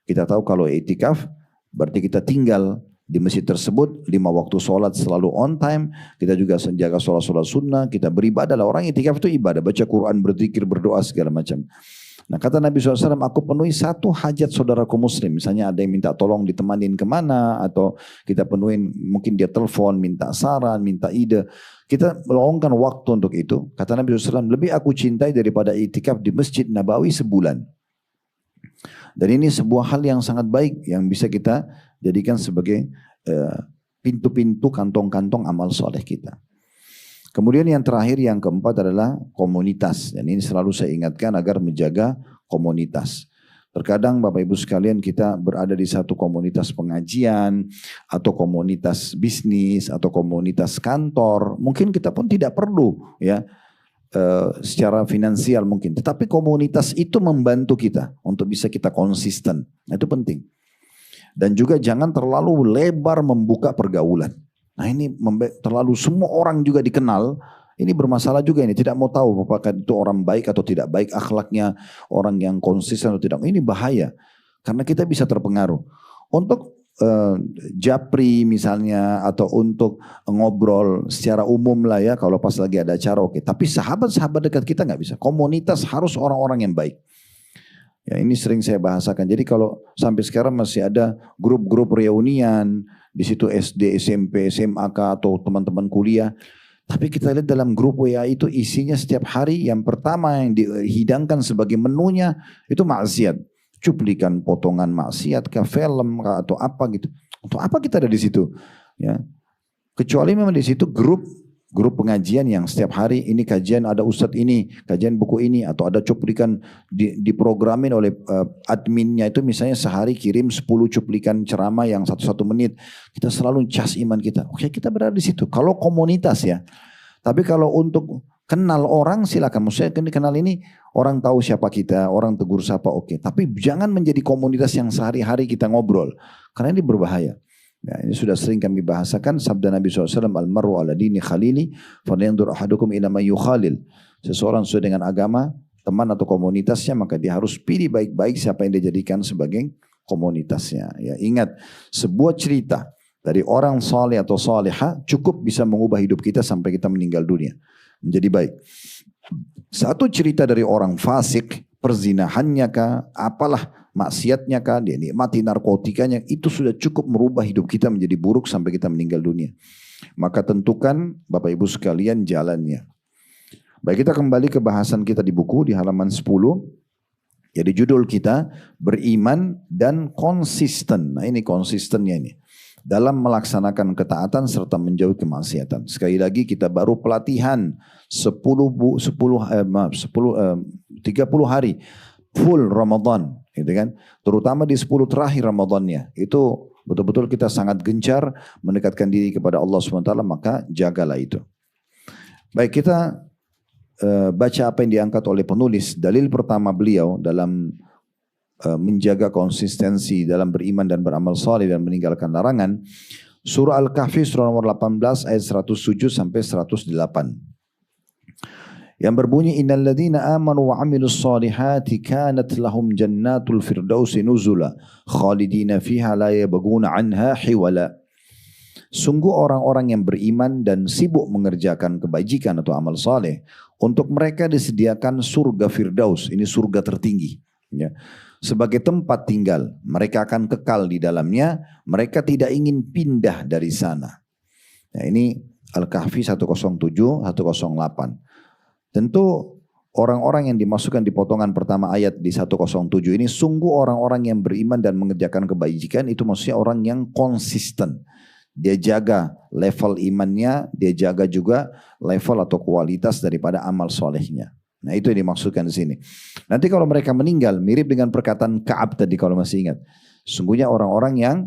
S1: Kita tahu kalau i'tikaf, berarti kita tinggal di masjid tersebut, 5 waktu sholat selalu on time, kita juga menjaga sholat-sholat sunnah, kita beribadah. Orang i'tikaf itu ibadah, baca Quran, berzikir, berdoa, segala macam. Nah kata Nabi SAW, aku penuhi satu hajat saudaraku muslim. Misalnya ada yang minta tolong ditemanin kemana, atau kita penuhin, mungkin dia telepon, minta saran, minta ide. Kita meluangkan waktu untuk itu. Kata Nabi SAW, lebih aku cintai daripada i'tikaf di Masjid Nabawi sebulan. Dan ini sebuah hal yang sangat baik, yang bisa kita jadikan sebagai pintu-pintu, kantong-kantong amal soleh kita. Kemudian yang terakhir, yang keempat adalah komunitas. Dan ini selalu saya ingatkan agar menjaga komunitas. Terkadang Bapak Ibu sekalian kita berada di satu komunitas pengajian, atau komunitas bisnis, atau komunitas kantor. Mungkin kita pun tidak perlu ya secara finansial mungkin. Tetapi komunitas itu membantu kita untuk bisa kita konsisten. Nah, itu penting. Dan juga jangan terlalu lebar membuka pergaulan. Nah ini terlalu semua orang juga dikenal. Ini bermasalah juga ini. Tidak mau tahu apakah itu orang baik atau tidak baik. Akhlaknya orang yang konsisten atau tidak. Ini bahaya. Karena kita bisa terpengaruh. Untuk japri misalnya atau untuk ngobrol secara umum lah ya. Kalau pas lagi ada acara oke. Tapi sahabat-sahabat dekat kita nggak bisa. Komunitas harus orang-orang yang baik. Ya ini sering saya bahasakan. Jadi kalau sampai sekarang masih ada grup-grup reunian, di situ SD, SMP, SMA atau teman-teman kuliah. Tapi kita lihat dalam grup WA itu isinya setiap hari yang pertama yang dihidangkan sebagai menunya itu maksiat. Cuplikan potongan maksiat ke film atau apa gitu. Untuk apa kita ada di situ? Ya. Kecuali memang di situ grup pengajian yang setiap hari ini kajian ada ustadz ini, kajian buku ini atau ada cuplikan diprogramin oleh adminnya itu misalnya sehari kirim 10 cuplikan ceramah yang 1 menit. Kita selalu cas iman kita. Oke, kita berada di situ. Kalau komunitas ya. Tapi kalau untuk kenal orang silakan. Maksudnya kenal ini orang tahu siapa kita, orang tegur siapa oke. Tapi jangan menjadi komunitas yang sehari-hari kita ngobrol. Karena ini berbahaya. Ya, ini sudah sering kami bahasakan sabda Nabi SAW, Al-mar'u ala dini khalili, falyanzur ahadukum ila man yukhalil. Seseorang sesuai dengan agama, teman atau komunitasnya, maka dia harus pilih baik-baik siapa yang dia jadikan sebagai komunitasnya. Ya, ingat, sebuah cerita dari orang saleh atau saleha cukup bisa mengubah hidup kita sampai kita meninggal dunia. Menjadi baik. Satu cerita dari orang fasik, perzinahannya kah, apalah, maksiatnya kah, dia nikmati narkotikanya, itu sudah cukup merubah hidup kita menjadi buruk sampai kita meninggal dunia. Maka tentukan Bapak Ibu sekalian jalannya. Baik, kita kembali ke bahasan kita di buku di halaman 10. Jadi judul kita beriman dan konsisten. Nah ini konsistennya ini. Dalam melaksanakan ketaatan serta menjauhi kemaksiatan. Sekali lagi kita baru pelatihan 30 hari full Ramadan, gitu kan? Terutama di 10 terakhir Ramadannya. Itu betul-betul kita sangat gencar mendekatkan diri kepada Allah SWT, maka jagalah itu. Baik, kita baca apa yang diangkat oleh penulis. Dalil pertama beliau dalam menjaga konsistensi dalam beriman dan beramal saleh dan meninggalkan larangan. Surah Al-Kahfi surah nomor 18 ayat 107 sampai 108. Yang berbunyi innal ladzina amanu wa 'amilus solihati kanat lahum jannatul firdausi nuzula khalidina fiha la yabghuna 'anha hiwala. Sungguh orang-orang yang beriman dan sibuk mengerjakan kebajikan atau amal saleh, untuk mereka disediakan surga Firdaus, ini surga tertinggi ya. Sebagai tempat tinggal, mereka akan kekal di dalamnya, mereka tidak ingin pindah dari sana. Nah, ini Al-Kahfi 107, 108. Tentu orang-orang yang dimasukkan di potongan pertama ayat di 107 ini sungguh orang-orang yang beriman dan mengerjakan kebajikan, itu maksudnya orang yang konsisten. Dia jaga level imannya, dia jaga juga level atau kualitas daripada amal solehnya. Nah itu yang dimaksudkan di sini. Nanti kalau mereka meninggal, mirip dengan perkataan Ka'ab tadi kalau masih ingat. Sungguhnya orang-orang yang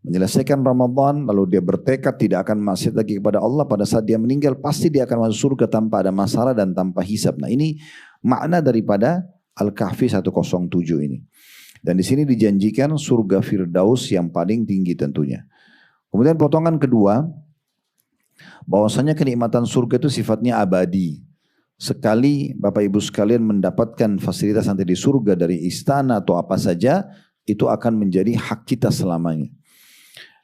S1: menyelesaikan Ramadan, lalu dia bertekad tidak akan maksiat lagi kepada Allah, pada saat dia meninggal pasti dia akan masuk surga tanpa ada masalah dan tanpa hisab. Nah ini makna daripada Al-Kahfi 107 ini. Dan di sini dijanjikan surga Firdaus yang paling tinggi tentunya. Kemudian potongan kedua, bahwasanya kenikmatan surga itu sifatnya abadi. Sekali Bapak Ibu sekalian mendapatkan fasilitas nanti di surga dari istana atau apa saja, itu akan menjadi hak kita selamanya.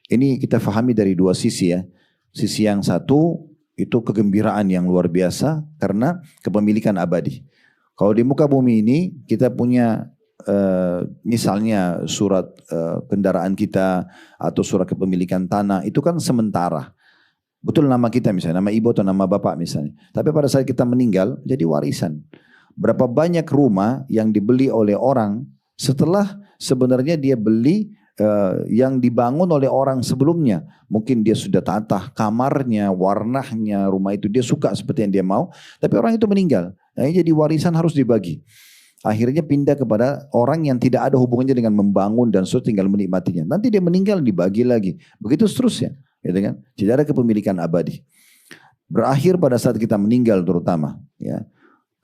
S1: Ini kita fahami dari dua sisi ya. Sisi yang satu itu kegembiraan yang luar biasa karena kepemilikan abadi. Kalau di muka bumi ini kita punya misalnya surat kendaraan kita atau surat kepemilikan tanah, itu kan sementara. Betul nama kita misalnya, nama ibu atau nama bapak misalnya. Tapi pada saat kita meninggal jadi warisan. Berapa banyak rumah yang dibeli oleh orang setelah sebenarnya dia beli yang dibangun oleh orang sebelumnya. Mungkin dia sudah tata kamarnya, warnanya, rumah itu dia suka seperti yang dia mau. Tapi orang itu meninggal. Nah, jadi warisan harus dibagi. Akhirnya pindah kepada orang yang tidak ada hubungannya dengan membangun dan tinggal menikmatinya. Nanti dia meninggal dibagi lagi. Begitu seterusnya. Gitu kan? Tidak ada kepemilikan abadi. Berakhir pada saat kita meninggal terutama. Ya.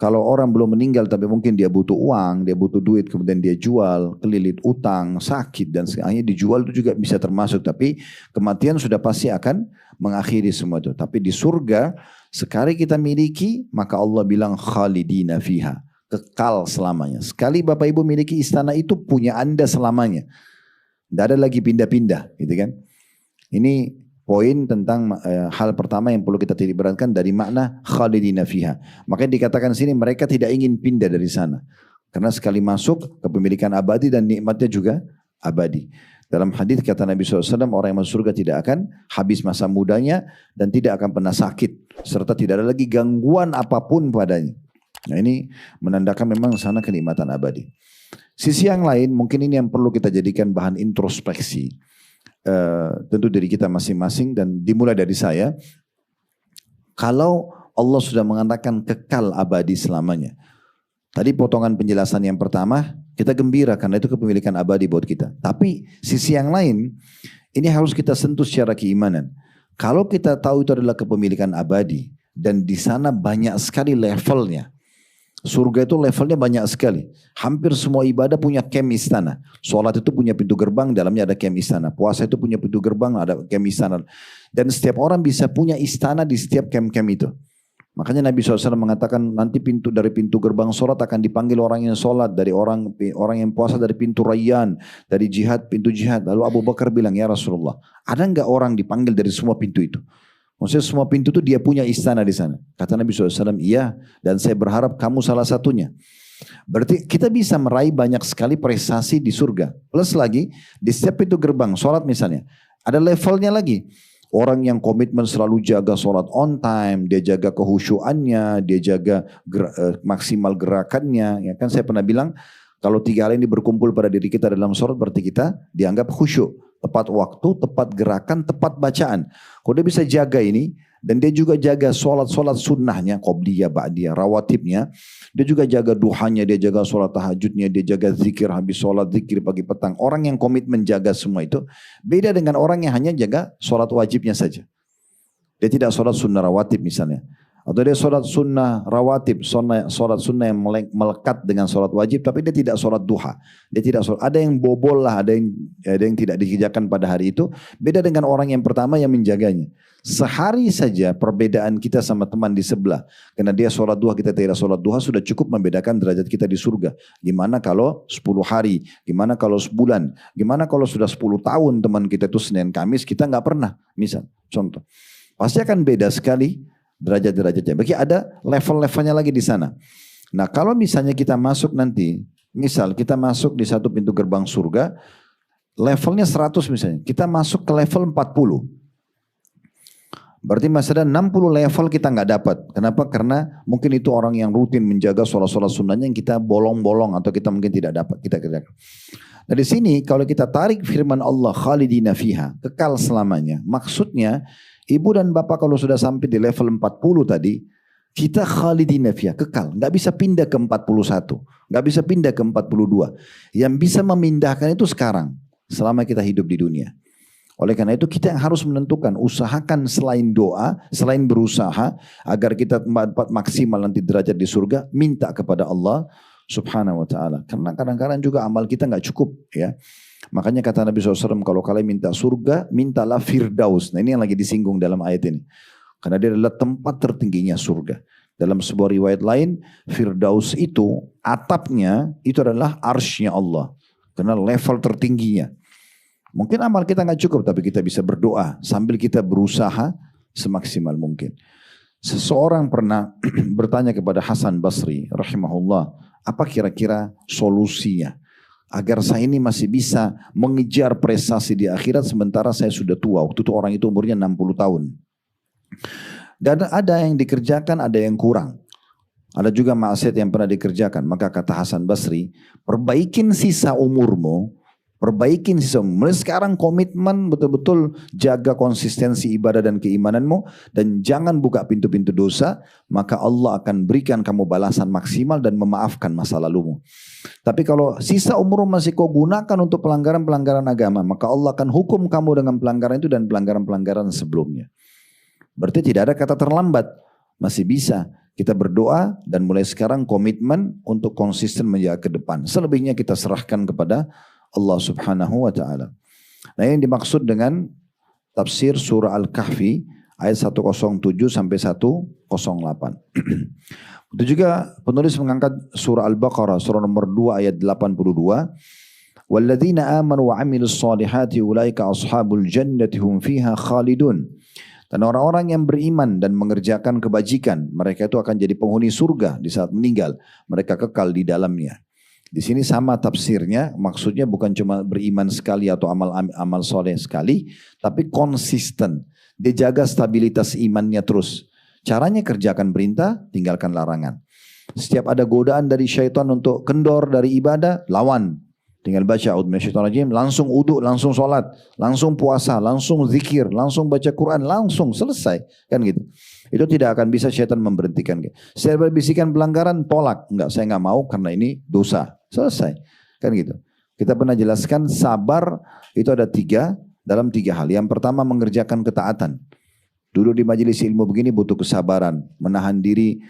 S1: Kalau orang belum meninggal tapi mungkin dia butuh uang, dia butuh duit, kemudian dia jual, kelilit utang, sakit dan segalanya dijual itu juga bisa termasuk. Tapi kematian sudah pasti akan mengakhiri semua itu. Tapi di surga sekali kita miliki maka Allah bilang khalidina fiha, kekal selamanya. Sekali Bapak Ibu miliki istana itu punya Anda selamanya. Tidak ada lagi pindah-pindah, gitu kan? Ini poin tentang hal pertama yang perlu kita titik beratkan dari makna khalidina fiha. Makanya dikatakan sini mereka tidak ingin pindah dari sana. Karena sekali masuk kepemilikan abadi dan nikmatnya juga abadi. Dalam hadis kata Nabi SAW, orang yang masuk surga tidak akan habis masa mudanya dan tidak akan pernah sakit. Serta tidak ada lagi gangguan apapun padanya. Nah ini menandakan memang sana kenikmatan abadi. Sisi yang lain mungkin ini yang perlu kita jadikan bahan introspeksi. Tentu diri kita masing-masing dan dimulai dari saya. Kalau Allah sudah mengatakan kekal abadi selamanya. Tadi potongan penjelasan yang pertama kita gembira karena itu kepemilikan abadi buat kita. Tapi sisi yang lain ini harus kita sentuh secara keimanan. Kalau kita tahu itu adalah kepemilikan abadi dan di sana banyak sekali levelnya. Surga itu levelnya banyak sekali. Hampir semua ibadah punya camp istana. Sholat itu punya pintu gerbang, dalamnya ada camp istana. Puasa itu punya pintu gerbang, ada camp istana. Dan setiap orang bisa punya istana di setiap camp-camp itu. Makanya Nabi SAW mengatakan nanti dari pintu gerbang sholat akan dipanggil orang yang sholat. Dari orang yang puasa dari pintu rayyan. Dari jihad, pintu jihad. Lalu Abu Bakar bilang, ya Rasulullah, ada enggak orang dipanggil dari semua pintu itu? Maksudnya semua pintu itu dia punya istana di sana. Kata Nabi SAW, iya. Dan saya berharap kamu salah satunya. Berarti kita bisa meraih banyak sekali prestasi di surga. Plus lagi, di setiap pintu gerbang, sholat misalnya. Ada levelnya lagi. Orang yang komitmen selalu jaga sholat on time. Dia jaga kehusyuannya. Dia jaga maksimal gerakannya. Ya kan saya pernah bilang, kalau 3 hal ini berkumpul pada diri kita dalam sholat, berarti kita dianggap khusyuk. Tepat waktu, tepat gerakan, tepat bacaan. Kalau dia bisa jaga ini, dan dia juga jaga sholat-sholat sunnahnya, qobliyah, ba'diyah, rawatibnya. Dia juga jaga duhanya, dia jaga sholat tahajudnya, dia jaga zikir habis sholat, zikir pagi petang. Orang yang komitmen jaga semua itu, beda dengan orang yang hanya jaga sholat wajibnya saja. Dia tidak sholat sunnah rawatib misalnya. Atau dia sholat sunnah rawatib, sholat sunnah yang melekat dengan sholat wajib, tapi dia tidak sholat duha. Dia tidak sholat. Ada yang bobol lah, ada yang tidak dikerjakan pada hari itu. Beda dengan orang yang pertama yang menjaganya. Sehari saja perbedaan kita sama teman di sebelah. Karena dia sholat duha, kita tidak sholat duha, sudah cukup membedakan derajat kita di surga. Gimana kalau 10 hari, gimana kalau sebulan, gimana kalau sudah 10 tahun teman kita itu Senin Kamis, kita nggak pernah. Misal, contoh. Pasti akan beda sekali derajat-derajatnya. Bagi ada level-levelnya lagi di sana. Nah kalau misalnya kita masuk nanti, misal kita masuk di satu pintu gerbang surga, levelnya 100 misalnya, kita masuk ke level 40. Berarti masih ada 60 level kita nggak dapat. Kenapa? Karena mungkin itu orang yang rutin menjaga sholat-sholat sunnahnya yang kita bolong-bolong atau kita mungkin tidak dapat kita kerjakan. Nah di sini kalau kita tarik firman Allah khalidina fiha, kekal selamanya. Maksudnya ibu dan bapak kalau sudah sampai di level 40 tadi, kita khalidina fiha, kekal. Nggak bisa pindah ke 41, nggak bisa pindah ke 42. Yang bisa memindahkan itu sekarang, selama kita hidup di dunia. Oleh karena itu kita yang harus menentukan, usahakan selain doa, selain berusaha agar kita maksimal nanti derajat di surga, minta kepada Allah Subhanahu wa ta'ala. Karena kadang-kadang juga amal kita nggak cukup ya. Makanya kata Nabi SAW, kalau kalian minta surga, mintalah Firdaus. Nah ini yang lagi disinggung dalam ayat ini. Karena dia adalah tempat tertingginya surga. Dalam sebuah riwayat lain, Firdaus itu atapnya itu adalah arsy-nya Allah. Karena level tertingginya. Mungkin amal kita nggak cukup, tapi kita bisa berdoa sambil kita berusaha semaksimal mungkin. Seseorang pernah bertanya kepada Hasan Basri, rahimahullah, apa kira-kira solusinya agar saya ini masih bisa mengejar prestasi di akhirat sementara saya sudah tua. Waktu itu orang itu umurnya 60 tahun. Dan ada yang dikerjakan, ada yang kurang. Ada juga maksiat yang pernah dikerjakan. Maka kata Hasan Basri, perbaikin sisa umurmu. Perbaikin sisa umurmu. Mulai sekarang komitmen betul-betul jaga konsistensi ibadah dan keimananmu. Dan jangan buka pintu-pintu dosa. Maka Allah akan berikan kamu balasan maksimal dan memaafkan masa lalumu. Tapi kalau sisa umurmu masih kau gunakan untuk pelanggaran-pelanggaran agama. Maka Allah akan hukum kamu dengan pelanggaran itu dan pelanggaran-pelanggaran sebelumnya. Berarti tidak ada kata terlambat. Masih bisa Kita berdoa dan mulai sekarang komitmen untuk konsisten menjaga ke depan. Selebihnya kita serahkan kepada Allah Subhanahu wa taala. Nah, yang dimaksud dengan tafsir surah Al-Kahfi ayat 107 sampai 108. Itu juga penulis mengangkat surah Al-Baqarah surah nomor 2 ayat 82. Walladzina amanu wa 'amilus solihati ulaika ashabul jannati hum fiha khalidun. Dan orang-orang yang beriman dan mengerjakan kebajikan, mereka itu akan jadi penghuni surga di saat meninggal. Mereka kekal di dalamnya. Di sini sama tafsirnya, maksudnya bukan cuma beriman sekali atau amal soleh sekali, tapi konsisten. Dia jaga stabilitas imannya terus. Caranya kerjakan perintah, tinggalkan larangan. Setiap ada godaan dari syaitan untuk kendor dari ibadah, lawan. Tinggal baca a'udzubillahi langsung uduk, langsung sholat, langsung puasa, langsung zikir, langsung baca Quran, langsung selesai. Kan gitu. Itu tidak akan bisa syaitan memberhentikan. Saya berbisikan pelanggaran, tolak. Enggak, saya enggak mau karena ini dosa. Selesai. Kan gitu. Kita pernah jelaskan sabar itu ada dalam tiga hal. Yang pertama mengerjakan ketaatan. Dulu di majelis ilmu begini butuh kesabaran. Menahan diri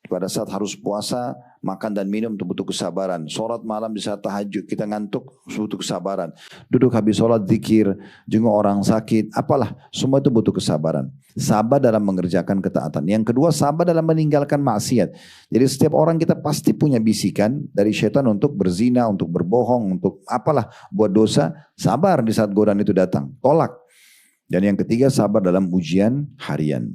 S1: pada saat harus puasa, makan dan minum itu butuh kesabaran. Sholat malam di saat tahajud, kita ngantuk, butuh kesabaran. Duduk habis sholat, zikir, jenguk orang sakit, apalah. Semua itu butuh kesabaran. Sabar dalam mengerjakan ketaatan. Yang kedua, sabar dalam meninggalkan maksiat. Jadi setiap orang kita pasti punya bisikan dari syaitan untuk berzina, untuk berbohong, untuk apalah, buat dosa. Sabar di saat godaan itu datang. Tolak. Dan yang ketiga, sabar dalam ujian harian.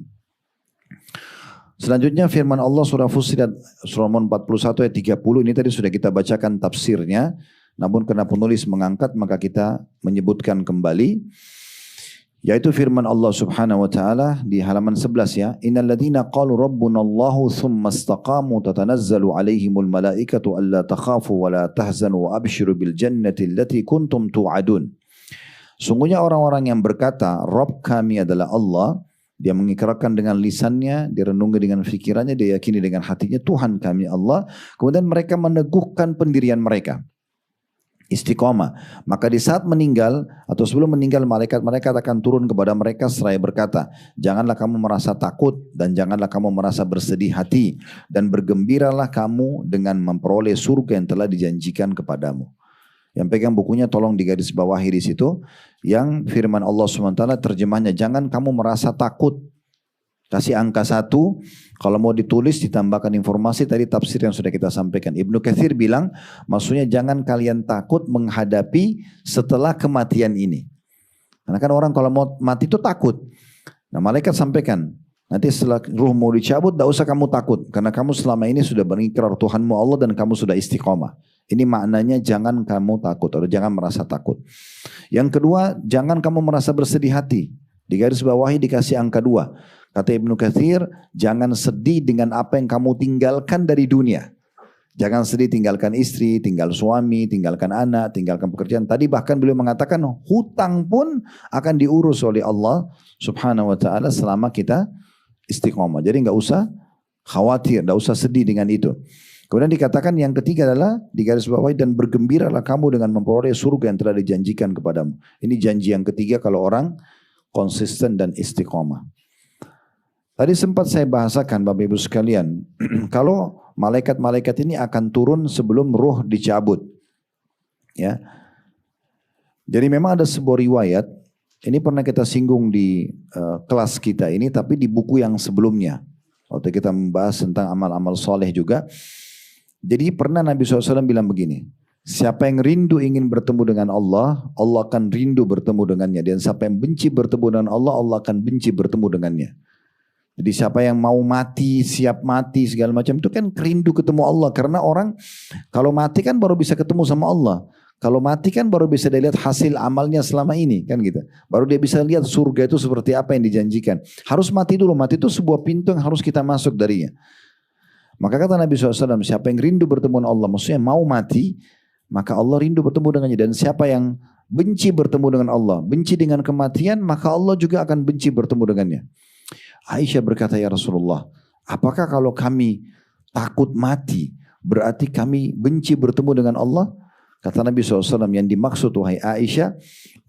S1: Selanjutnya firman Allah surah Fussilat surah 41 ayat 30 ini tadi sudah kita bacakan tafsirnya. Namun karena penulis mengangkat maka kita menyebutkan kembali. Yaitu firman Allah subhanahu wa ta'ala di halaman 11 ya. Innal ladhina qalu rabbunallahu thumma istaqamu tatanazzalu alaihimul malaikatu alla takhafu wa la tahzanu wa abshiru bil jannati allati kuntum tu'adun. Sungguhnya orang-orang yang berkata Rabb kami adalah Allah. Dia mengikrarkan dengan lisannya, dia renungi dengan fikirannya, dia yakini dengan hatinya Tuhan kami Allah. Kemudian mereka meneguhkan pendirian mereka. Istiqomah. Maka di saat meninggal atau sebelum meninggal malaikat-malaikat akan turun kepada mereka seraya berkata, janganlah kamu merasa takut dan janganlah kamu merasa bersedih hati dan bergembiralah kamu dengan memperoleh surga yang telah dijanjikan kepadamu. Yang pegang bukunya tolong digaris bawahi di situ. Yang firman Allah SWT terjemahnya jangan kamu merasa takut. Kasih angka 1. Kalau mau ditulis ditambahkan informasi tadi tafsir yang sudah kita sampaikan. Ibnu Katsir bilang maksudnya jangan kalian takut menghadapi setelah kematian ini. Karena kan orang kalau mau mati itu takut. Nah malaikat sampaikan. Nanti setelah ruh mau dicabut, tidak usah kamu takut. Karena kamu selama ini sudah berikrar Tuhanmu Allah dan kamu sudah istiqomah. Ini maknanya jangan kamu takut atau jangan merasa takut. Yang kedua, jangan kamu merasa bersedih hati. Di garis bawahi dikasih angka 2. Kata Ibnu Katsir, jangan sedih dengan apa yang kamu tinggalkan dari dunia. Jangan sedih tinggalkan istri, tinggal suami, tinggalkan anak, tinggalkan pekerjaan. Tadi bahkan beliau mengatakan hutang pun akan diurus oleh Allah subhanahu wa ta'ala selama kita istiqomah. Jadi enggak usah khawatir, enggak usah sedih dengan itu. Kemudian dikatakan yang ketiga adalah di garis bawahi dan bergembiralah kamu dengan memperoleh surga yang telah dijanjikan kepadamu. Ini janji yang ketiga kalau orang konsisten dan istiqomah. Tadi sempat saya bahasakan Bapak Ibu sekalian, kalau malaikat-malaikat ini akan turun sebelum ruh dicabut. Ya. Jadi memang ada sebuah riwayat, ini pernah kita singgung di kelas kita ini, tapi di buku yang sebelumnya. Waktu kita membahas tentang amal-amal soleh juga. Jadi pernah Nabi SAW bilang begini, siapa yang rindu ingin bertemu dengan Allah, Allah akan rindu bertemu dengannya. Dan siapa yang benci bertemu dengan Allah, Allah akan benci bertemu dengannya. Jadi siapa yang mau mati, siap mati segala macam itu kan rindu ketemu Allah. Karena orang kalau mati kan baru bisa ketemu sama Allah. Kalau mati kan baru bisa dilihat hasil amalnya selama ini kan gitu. Baru dia bisa lihat surga itu seperti apa yang dijanjikan. Harus mati dulu, mati itu sebuah pintu yang harus kita masuk darinya. Maka kata Nabi SAW, siapa yang rindu bertemu dengan Allah, maksudnya mau mati, maka Allah rindu bertemu dengannya. Dan siapa yang benci bertemu dengan Allah, benci dengan kematian, maka Allah juga akan benci bertemu dengannya. Aisyah berkata, ya Rasulullah, apakah kalau kami takut mati, berarti kami benci bertemu dengan Allah? Kata Nabi SAW, yang dimaksud wahai Aisyah,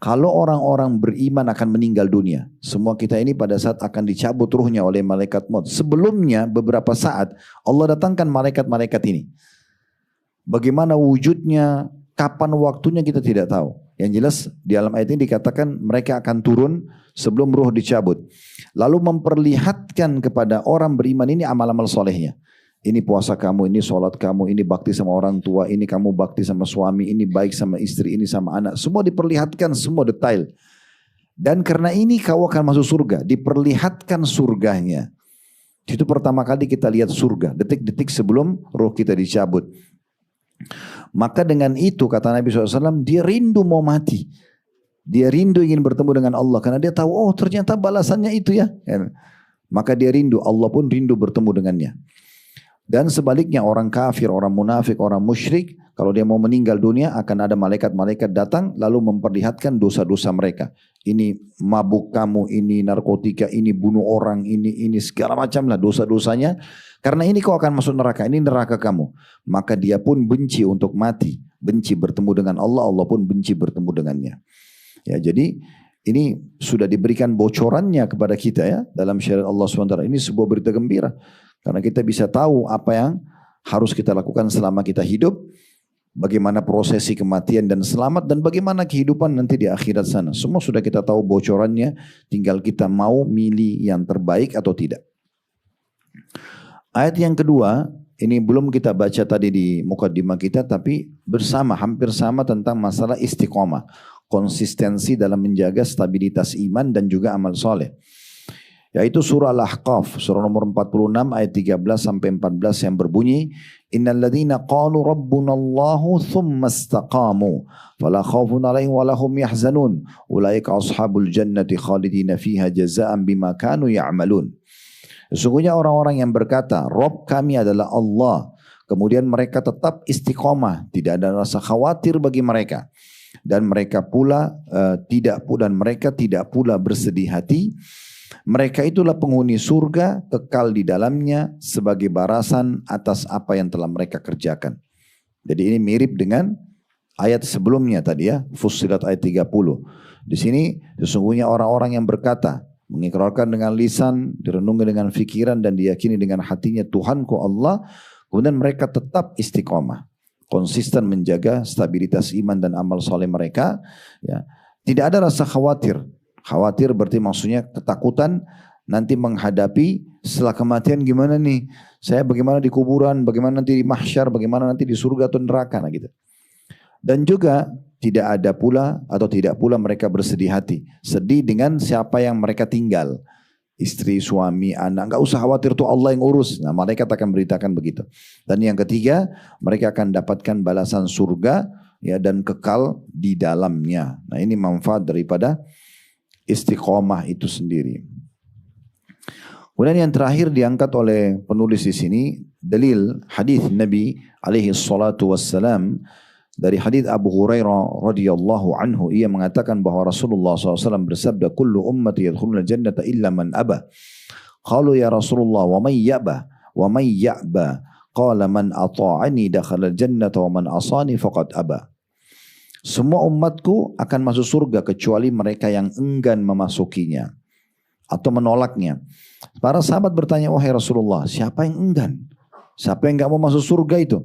S1: kalau orang-orang beriman akan meninggal dunia, semua kita ini pada saat akan dicabut ruhnya oleh malaikat maut. Sebelumnya beberapa saat Allah datangkan malaikat-malaikat ini. Bagaimana wujudnya, kapan waktunya kita tidak tahu. Yang jelas di dalam ayat ini dikatakan mereka akan turun sebelum ruh dicabut. Lalu memperlihatkan kepada orang beriman ini amal-amal solehnya. Ini puasa kamu, ini sholat kamu, ini bakti sama orang tua, ini kamu bakti sama suami, ini baik sama istri, ini sama anak. Semua diperlihatkan, semua detail. Dan karena ini kau akan masuk surga, diperlihatkan surganya. Itu pertama kali kita lihat surga, detik-detik sebelum roh kita dicabut. Maka dengan itu kata Nabi SAW, dia rindu mau mati. Dia rindu ingin bertemu dengan Allah, karena dia tahu, oh ternyata balasannya itu ya. Maka dia rindu, Allah pun rindu bertemu dengannya. Dan sebaliknya orang kafir, orang munafik, orang musyrik, kalau dia mau meninggal dunia akan ada malaikat-malaikat datang lalu memperlihatkan dosa-dosa mereka. Ini mabuk kamu, ini narkotika, ini bunuh orang, ini segala macam lah dosa-dosanya. Karena ini kau akan masuk neraka, ini neraka kamu. Maka dia pun benci untuk mati, benci bertemu dengan Allah, Allah pun benci bertemu dengannya. Ya, jadi ini sudah diberikan bocorannya kepada kita ya dalam syariat Allah SWT. Ini sebuah berita gembira. Karena kita bisa tahu apa yang harus kita lakukan selama kita hidup, bagaimana prosesi kematian dan selamat, dan bagaimana kehidupan nanti di akhirat sana. Semua sudah kita tahu bocorannya, tinggal kita mau milih yang terbaik atau tidak. Ayat yang kedua, ini belum kita baca tadi di mukaddimah kita, tapi bersama, hampir sama tentang masalah istiqomah. Konsistensi dalam menjaga stabilitas iman dan juga amal soleh. Yaitu surah Al-Ahqaf, surah nomor 46 ayat 13 sampai 14 yang berbunyi, Innal ladzina qalu rabbunallahu thumma istaqamu fala khaufun 'alaihim wa lahum yahzanun ulaika ashabul jannati khalidina fiha jazaa'an bima kanu ya'malun. Sesungguhnya orang-orang yang berkata, Rabb kami adalah Allah, kemudian mereka tetap istiqomah, tidak ada rasa khawatir bagi mereka, dan mereka tidak pula bersedih hati. Mereka itulah penghuni surga, kekal di dalamnya sebagai balasan atas apa yang telah mereka kerjakan. Jadi ini mirip dengan ayat sebelumnya tadi ya, Fussilat ayat 30. Di sini sesungguhnya orang-orang yang berkata, mengikrarkan dengan lisan, direnungi dengan fikiran dan diyakini dengan hatinya Tuhanku Allah, kemudian mereka tetap istiqomah, konsisten menjaga stabilitas iman dan amal soleh mereka. Ya, tidak ada rasa khawatir. Khawatir berarti maksudnya ketakutan nanti menghadapi setelah kematian gimana nih, saya bagaimana di kuburan, bagaimana nanti di mahsyar, bagaimana nanti di surga atau neraka nah gitu. Dan juga tidak ada pula atau tidak pula mereka bersedih hati, sedih dengan siapa yang mereka tinggal, istri, suami, anak, enggak usah khawatir tuh Allah yang urus. Nah, malaikat akan beritakan begitu. Dan yang ketiga, mereka akan dapatkan balasan surga ya dan kekal di dalamnya. Nah, ini manfaat daripada istiqomah itu sendiri. Kemudian yang terakhir diangkat oleh penulis di sini dalil hadis Nabi alaihi salatu wassalam dari hadis Abu Hurairah radhiyallahu anhu, ia mengatakan bahwa Rasulullah SAW bersabda, kullu ummati yadkhuluna jannata illa man aba. Qalu ya Rasulullah wa man yaba wa man ya'ba. Qala man ata'ani dakhala jannata wa man asani faqad aba. Semua umatku akan masuk surga kecuali mereka yang enggan memasukinya atau menolaknya. Para sahabat bertanya, wahai Rasulullah, siapa yang enggan? Siapa yang enggak mau masuk surga itu?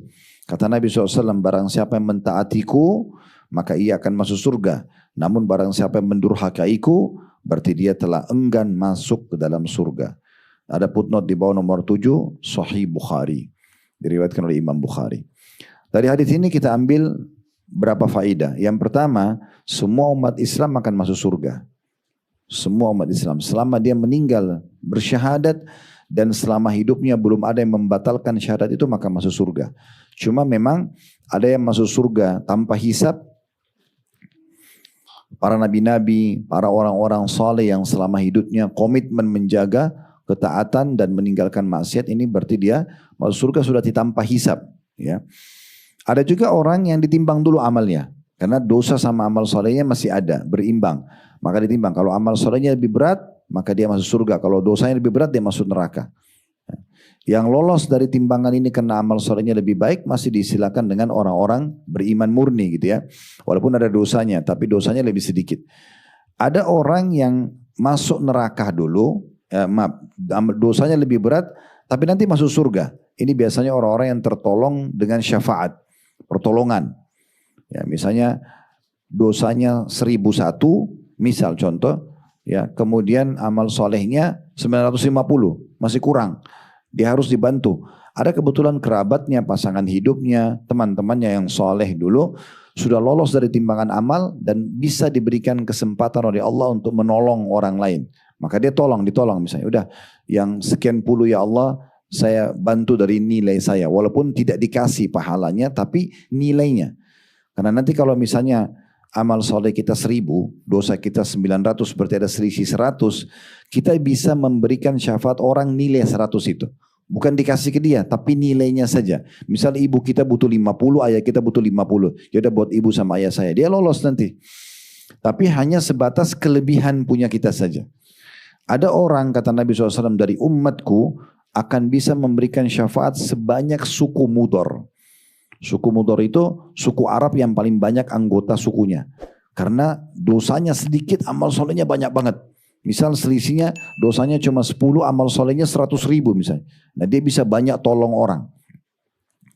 S1: Kata Nabi SAW, barang siapa yang mentaatiku, maka ia akan masuk surga. Namun barang siapa yang mendurhakaiku, berarti dia telah enggan masuk ke dalam surga. Ada footnote di bawah nomor 7, Sahih Bukhari. Diriwayatkan oleh Imam Bukhari. Dari hadis ini kita ambil berapa faedah. Yang pertama, semua umat Islam akan masuk surga. Semua umat Islam selama dia meninggal bersyahadat dan selama hidupnya belum ada yang membatalkan syahadat itu, maka masuk surga. Cuma memang ada yang masuk surga tanpa hisab. Para nabi-nabi, para orang-orang saleh yang selama hidupnya komitmen menjaga ketaatan dan meninggalkan maksiat, ini berarti dia masuk surga sudah tanpa hisab, ya. Ada juga orang yang ditimbang dulu amalnya, karena dosa sama amal solehnya masih ada, berimbang. Maka ditimbang, kalau amal solehnya lebih berat, maka dia masuk surga. Kalau dosanya lebih berat, dia masuk neraka. Yang lolos dari timbangan ini karena amal solehnya lebih baik masih disilakan dengan orang-orang beriman murni gitu ya. Walaupun ada dosanya, tapi dosanya lebih sedikit. Ada orang yang masuk neraka dulu, dosanya lebih berat, tapi nanti masuk surga. Ini biasanya orang-orang yang tertolong dengan syafaat, pertolongan. Ya, misalnya dosanya 1001, misal contoh, ya, kemudian amal solehnya 950, masih kurang. Dia harus dibantu. Ada kebetulan kerabatnya, pasangan hidupnya, teman-temannya yang soleh dulu sudah lolos dari timbangan amal dan bisa diberikan kesempatan oleh Allah untuk menolong orang lain. Maka dia ditolong misalnya. Udah yang sekian puluh ya Allah saya bantu dari nilai saya. Walaupun tidak dikasih pahalanya tapi nilainya. Karena nanti kalau misalnya amal soleh kita 1000, dosa kita 900 berarti ada selisih 100. Kita bisa memberikan syafaat orang nilai 100 itu. Bukan dikasih ke dia, tapi nilainya saja. Misal ibu kita butuh 50, ayah kita butuh 50. Ya udah buat ibu sama ayah saya. Dia lolos nanti. Tapi hanya sebatas kelebihan punya kita saja. Ada orang, kata Nabi SAW, dari umatku akan bisa memberikan syafaat sebanyak suku Mudor. Suku Mudor itu suku Arab yang paling banyak anggota sukunya. Karena dosanya sedikit, amal solehnya banyak banget. Misal selisihnya dosanya cuma 10, amal solehnya 100.000 misalnya. Nah dia bisa banyak tolong orang.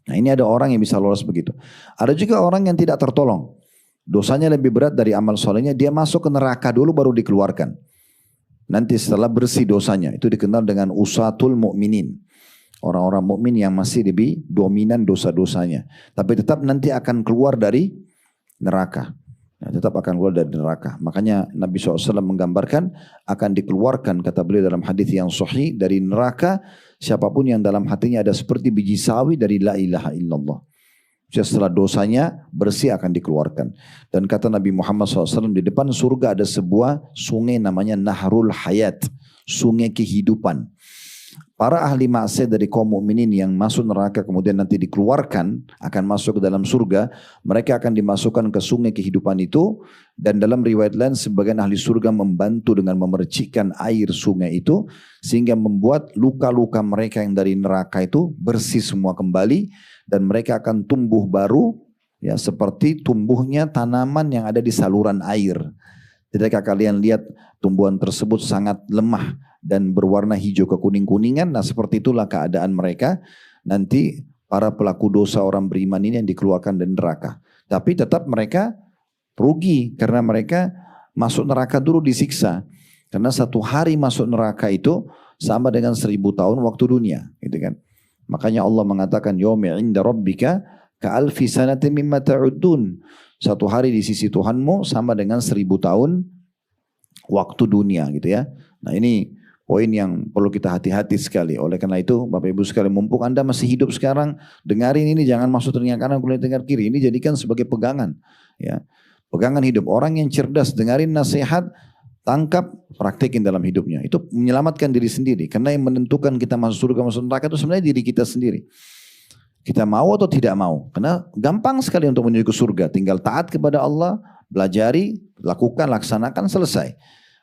S1: Nah ini ada orang yang bisa lolos begitu. Ada juga orang yang tidak tertolong. Dosanya lebih berat dari amal solehnya, dia masuk ke neraka dulu baru dikeluarkan. Nanti setelah bersih dosanya, itu dikenal dengan usatul mu'minin. Orang-orang mukmin yang masih lebih dominan dosa-dosanya. Tapi tetap nanti akan keluar dari neraka. Ya, tetap akan keluar dari neraka. Makanya Nabi SAW menggambarkan akan dikeluarkan, kata beliau dalam hadis yang sahih, dari neraka siapapun yang dalam hatinya ada seperti biji sawi dari la ilaha illallah. Setelah dosanya bersih akan dikeluarkan. Dan kata Nabi Muhammad SAW, di depan surga ada sebuah sungai namanya Nahrul Hayat, sungai kehidupan. Para ahli maksiat dari kaum mukminin yang masuk neraka kemudian nanti dikeluarkan akan masuk ke dalam surga, mereka akan dimasukkan ke sungai kehidupan itu, dan dalam riwayat lain sebagian ahli surga membantu dengan memercikkan air sungai itu sehingga membuat luka-luka mereka yang dari neraka itu bersih semua kembali dan mereka akan tumbuh baru ya seperti tumbuhnya tanaman yang ada di saluran air. Tidakkah kalian lihat tumbuhan tersebut sangat lemah dan berwarna hijau kekuning-kuningan? Nah seperti itulah keadaan mereka nanti para pelaku dosa orang beriman ini yang dikeluarkan dari neraka. Tapi tetap mereka rugi karena mereka masuk neraka dulu disiksa. Karena satu hari masuk neraka itu sama dengan 1000 tahun waktu dunia, gitu kan. Makanya Allah mengatakan yaumi 'inda rabbika ka'alfi sanatin mimma ta'udun. Satu hari di sisi Tuhanmu sama dengan 1000 tahun waktu dunia, gitu ya. Nah ini poin yang perlu kita hati-hati sekali. Oleh karena itu Bapak Ibu sekalian, mumpung Anda masih hidup sekarang, dengarin ini, jangan masuk telinga kanan keluar telinga kiri. Ini jadikan sebagai pegangan, ya. Pegangan hidup. Orang yang cerdas dengarin nasihat, tangkap, praktekin dalam hidupnya. Itu menyelamatkan diri sendiri. Karena yang menentukan kita masuk surga masuk neraka itu sebenarnya diri kita sendiri. Kita mau atau tidak mau. Karena gampang sekali untuk menuju ke surga. Tinggal taat kepada Allah, belajari, lakukan, laksanakan, selesai.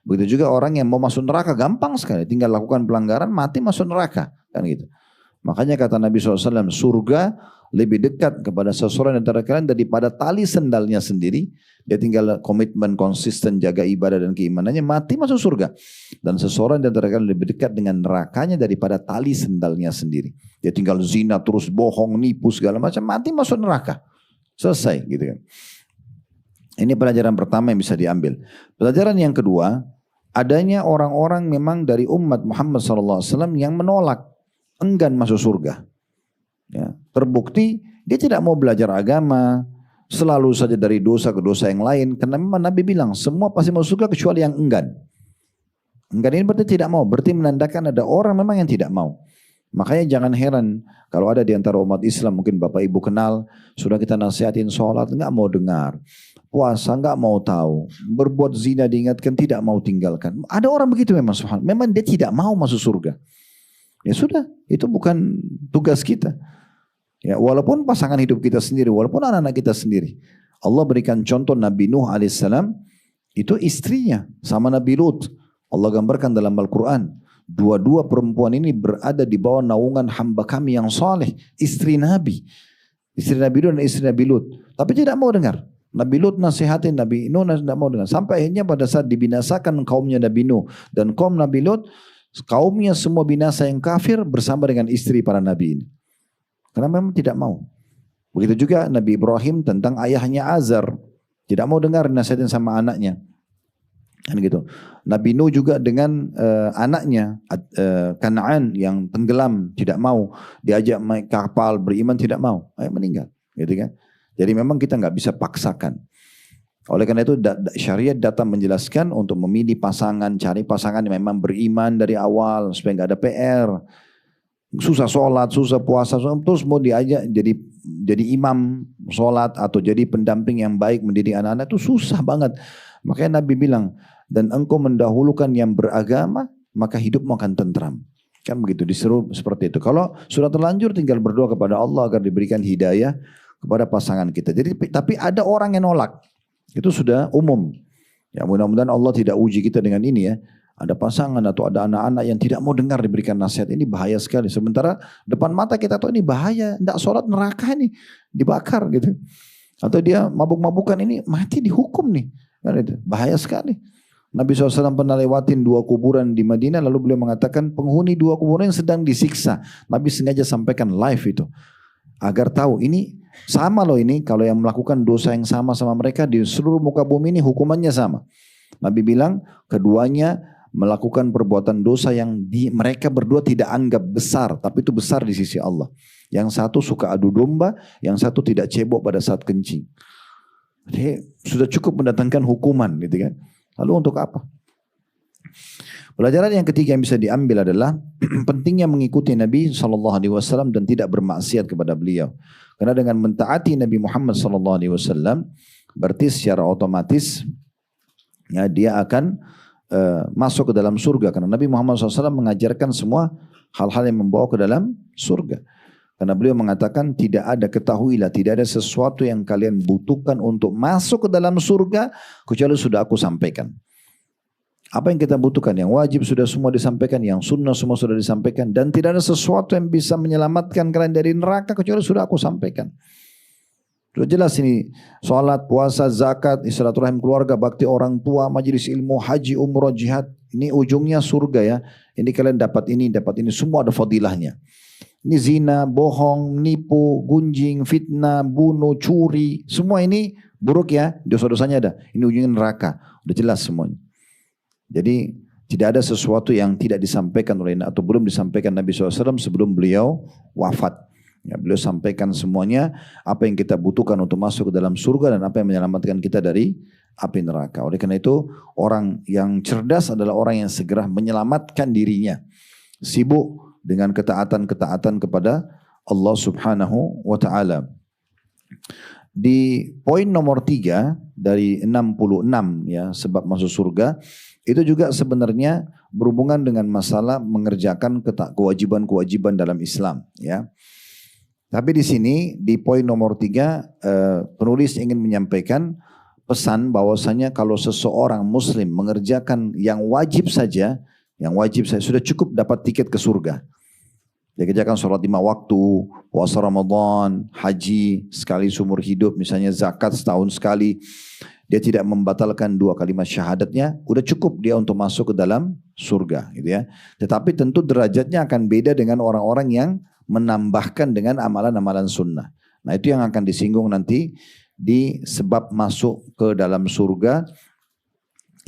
S1: Begitu juga orang yang mau masuk neraka, gampang sekali. Tinggal lakukan pelanggaran, mati masuk neraka. Kan gitu. Makanya kata Nabi SAW, surga lebih dekat kepada seseorang antara kalian daripada tali sendalnya sendiri. Dia tinggal komitmen konsisten jaga ibadah dan keimanannya, mati masuk surga. Dan seseorang antara kalian lebih dekat dengan nerakanya daripada tali sendalnya sendiri. Dia tinggal zina terus, bohong, nipu segala macam, mati masuk neraka. Selesai gitu kan. Ini pelajaran pertama yang bisa diambil. Pelajaran yang kedua, adanya orang-orang memang dari umat Muhammad SAW yang menolak, enggan masuk surga. Ya, terbukti dia tidak mau belajar agama, selalu saja dari dosa ke dosa yang lain. Karena memang Nabi bilang semua pasti masuk surga kecuali yang enggan. Enggan ini berarti tidak mau, berarti menandakan ada orang memang yang tidak mau. Makanya jangan heran kalau ada di antara umat Islam, mungkin Bapak Ibu kenal, sudah kita nasihatin sholat nggak mau dengar, puasa nggak mau tahu, berbuat zina diingatkan tidak mau tinggalkan. Ada orang begitu memang, memang dia tidak mau masuk surga. Ya sudah, itu bukan tugas kita. Ya, walaupun pasangan hidup kita sendiri, walaupun anak-anak kita sendiri. Allah berikan contoh Nabi Nuh alaihissalam, itu istrinya sama Nabi Lut. Allah gambarkan dalam Al-Quran. Dua-dua perempuan ini berada di bawah naungan hamba kami yang saleh, istri Nabi. Istri Nabi Lut dan istri Nabi Lut. Tapi tidak mau dengar. Nabi Lut nasihatin Nabi Nuh tidak mau dengar. Sampai akhirnya pada saat dibinasakan kaumnya Nabi Nuh dan kaum Nabi Lut, kaumnya semua binasa yang kafir bersama dengan istri para Nabi ini. Karena memang tidak mau. Begitu juga Nabi Ibrahim tentang ayahnya Azar. Tidak mau dengar nasihatin sama anaknya. Kan gitu. Nabi Nuh juga dengan anaknya Kan'an yang tenggelam, tidak mau diajak naik kapal beriman, tidak mau, meninggal, gitu kan. Jadi memang kita nggak bisa paksakan. Oleh karena itu syariat datang menjelaskan untuk memilih pasangan, cari pasangan yang memang beriman dari awal supaya nggak ada PR. Susah sholat, susah puasa, terus mau diajak jadi imam sholat atau jadi pendamping yang baik mendidik anak-anak itu susah banget. Makanya Nabi bilang, dan engkau mendahulukan yang beragama, maka hidupmu akan tentram. Kan begitu, disuruh seperti itu. Kalau sudah terlanjur tinggal berdoa kepada Allah agar diberikan hidayah kepada pasangan kita. Jadi, tapi ada orang yang nolak. Itu sudah umum. Ya mudah-mudahan Allah tidak uji kita dengan ini ya. Ada pasangan atau ada anak-anak yang tidak mau dengar diberikan nasihat. Ini bahaya sekali. Sementara depan mata kita tahu ini bahaya. Tidak sholat neraka nih. Dibakar gitu. Atau dia mabuk-mabukan ini mati dihukum nih. Bahaya sekali. Nabi SAW pernah lewatin 2 kuburan di Madinah. Lalu beliau mengatakan penghuni 2 kuburan yang sedang disiksa. Nabi sengaja sampaikan live itu. Agar tahu ini sama loh ini. Kalau yang melakukan dosa yang sama mereka di seluruh muka bumi ini hukumannya sama. Nabi bilang keduanya melakukan perbuatan dosa yang mereka berdua tidak anggap besar, tapi itu besar di sisi Allah. Yang satu suka adu domba, yang satu tidak cebok pada saat kencing. Jadi sudah cukup mendatangkan hukuman, gitu kan? Lalu untuk apa? Pelajaran yang ketiga yang bisa diambil adalah pentingnya mengikuti Nabi SAW dan tidak bermaksiat kepada beliau. Karena dengan mentaati Nabi Muhammad SAW, berarti secara otomatis ya dia akan masuk ke dalam surga. Karena Nabi Muhammad SAW mengajarkan semua hal-hal yang membawa ke dalam surga. Karena beliau mengatakan ketahuilah tidak ada sesuatu yang kalian butuhkan untuk masuk ke dalam surga kecuali sudah aku sampaikan. Apa yang kita butuhkan? Yang wajib sudah semua disampaikan, yang sunnah semua sudah disampaikan, dan tidak ada sesuatu yang bisa menyelamatkan kalian dari neraka kecuali sudah aku sampaikan. Sudah jelas ini, sholat, puasa, zakat, silaturahim keluarga, bakti orang tua, majelis ilmu, haji, umrah, jihad. Ini ujungnya surga ya. Ini kalian dapat ini, semua ada fadilahnya. Ini zina, bohong, nipu, gunjing, fitnah, bunuh, curi. Semua ini buruk ya, dosa-dosanya ada. Ini ujungnya neraka. Udah jelas semuanya. Jadi tidak ada sesuatu yang tidak disampaikan oleh atau belum disampaikan Nabi SAW sebelum beliau wafat. Ya, beliau sampaikan semuanya apa yang kita butuhkan untuk masuk ke dalam surga dan apa yang menyelamatkan kita dari api neraka. Oleh karena itu orang yang cerdas adalah orang yang segera menyelamatkan dirinya. Sibuk dengan ketaatan-ketaatan kepada Allah Subhanahu wa ta'ala. Di poin nomor 3 dari 66 ya sebab masuk surga itu juga sebenarnya berhubungan dengan masalah mengerjakan kewajiban-kewajiban dalam Islam ya. Tapi di sini di poin nomor 3 penulis ingin menyampaikan pesan bahwasanya kalau seseorang muslim mengerjakan yang wajib saja sudah cukup dapat tiket ke surga. Dia kerjakan sholat 5 waktu, puasa Ramadan, haji sekali seumur hidup, misalnya zakat setahun sekali. Dia tidak membatalkan 2 kalimat syahadatnya, udah cukup dia untuk masuk ke dalam surga, gitu ya. Tetapi tentu derajatnya akan beda dengan orang-orang yang menambahkan dengan amalan-amalan sunnah. Nah itu yang akan disinggung nanti di sebab masuk ke dalam surga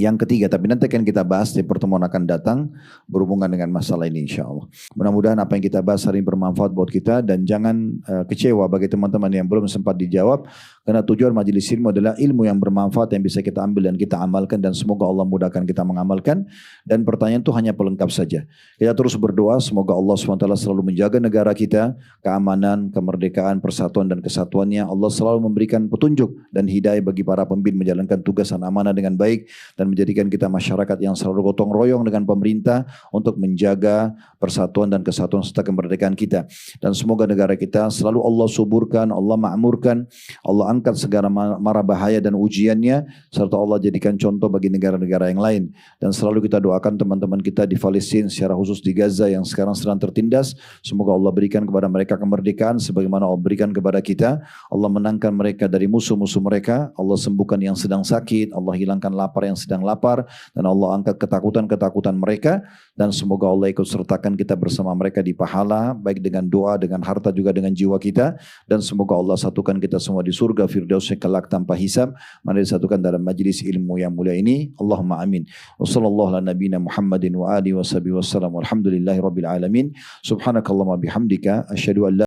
S1: yang ketiga. Tapi nanti akan kita bahas di pertemuan akan datang berhubungan dengan masalah ini insya Allah. Mudah-mudahan apa yang kita bahas hari ini bermanfaat buat kita dan jangan kecewa bagi teman-teman yang belum sempat dijawab. Karena tujuan majelis ilmu adalah ilmu yang bermanfaat yang bisa kita ambil dan kita amalkan dan semoga Allah mudahkan kita mengamalkan. Dan pertanyaan itu hanya pelengkap saja. Kita terus berdoa semoga Allah SWT selalu menjaga negara kita, keamanan, kemerdekaan, persatuan dan kesatuannya. Allah selalu memberikan petunjuk dan hidayah bagi para pemimpin menjalankan tugas dan amanah dengan baik dan dan menjadikan kita masyarakat yang selalu gotong royong dengan pemerintah untuk menjaga persatuan dan kesatuan serta kemerdekaan kita. Dan semoga negara kita selalu Allah suburkan, Allah makmurkan, Allah angkat segala mara bahaya dan ujiannya, serta Allah jadikan contoh bagi negara-negara yang lain. Dan selalu kita doakan teman-teman kita di Palestina, secara khusus di Gaza yang sekarang sedang tertindas. Semoga Allah berikan kepada mereka kemerdekaan sebagaimana Allah berikan kepada kita. Allah menangkan mereka dari musuh-musuh mereka. Allah sembuhkan yang sedang sakit. Allah hilangkan lapar yang sedang lapar. Dan Allah angkat ketakutan-ketakutan mereka. Dan semoga Allah ikut sertakan kita bersama mereka di pahala, baik dengan doa, dengan harta, juga dengan jiwa kita. Dan semoga Allah satukan kita semua di surga Firdaus kelak tanpa hisab. Mari disatukan dalam majlis ilmu yang mulia ini. Allahumma amin. Wassallallahu ala nabiyina Muhammadin wa alihi wa sahbihi wassalam. Walhamdulillahi rabbil alamin. Subhanakallahumma bihamdika asyhadu an la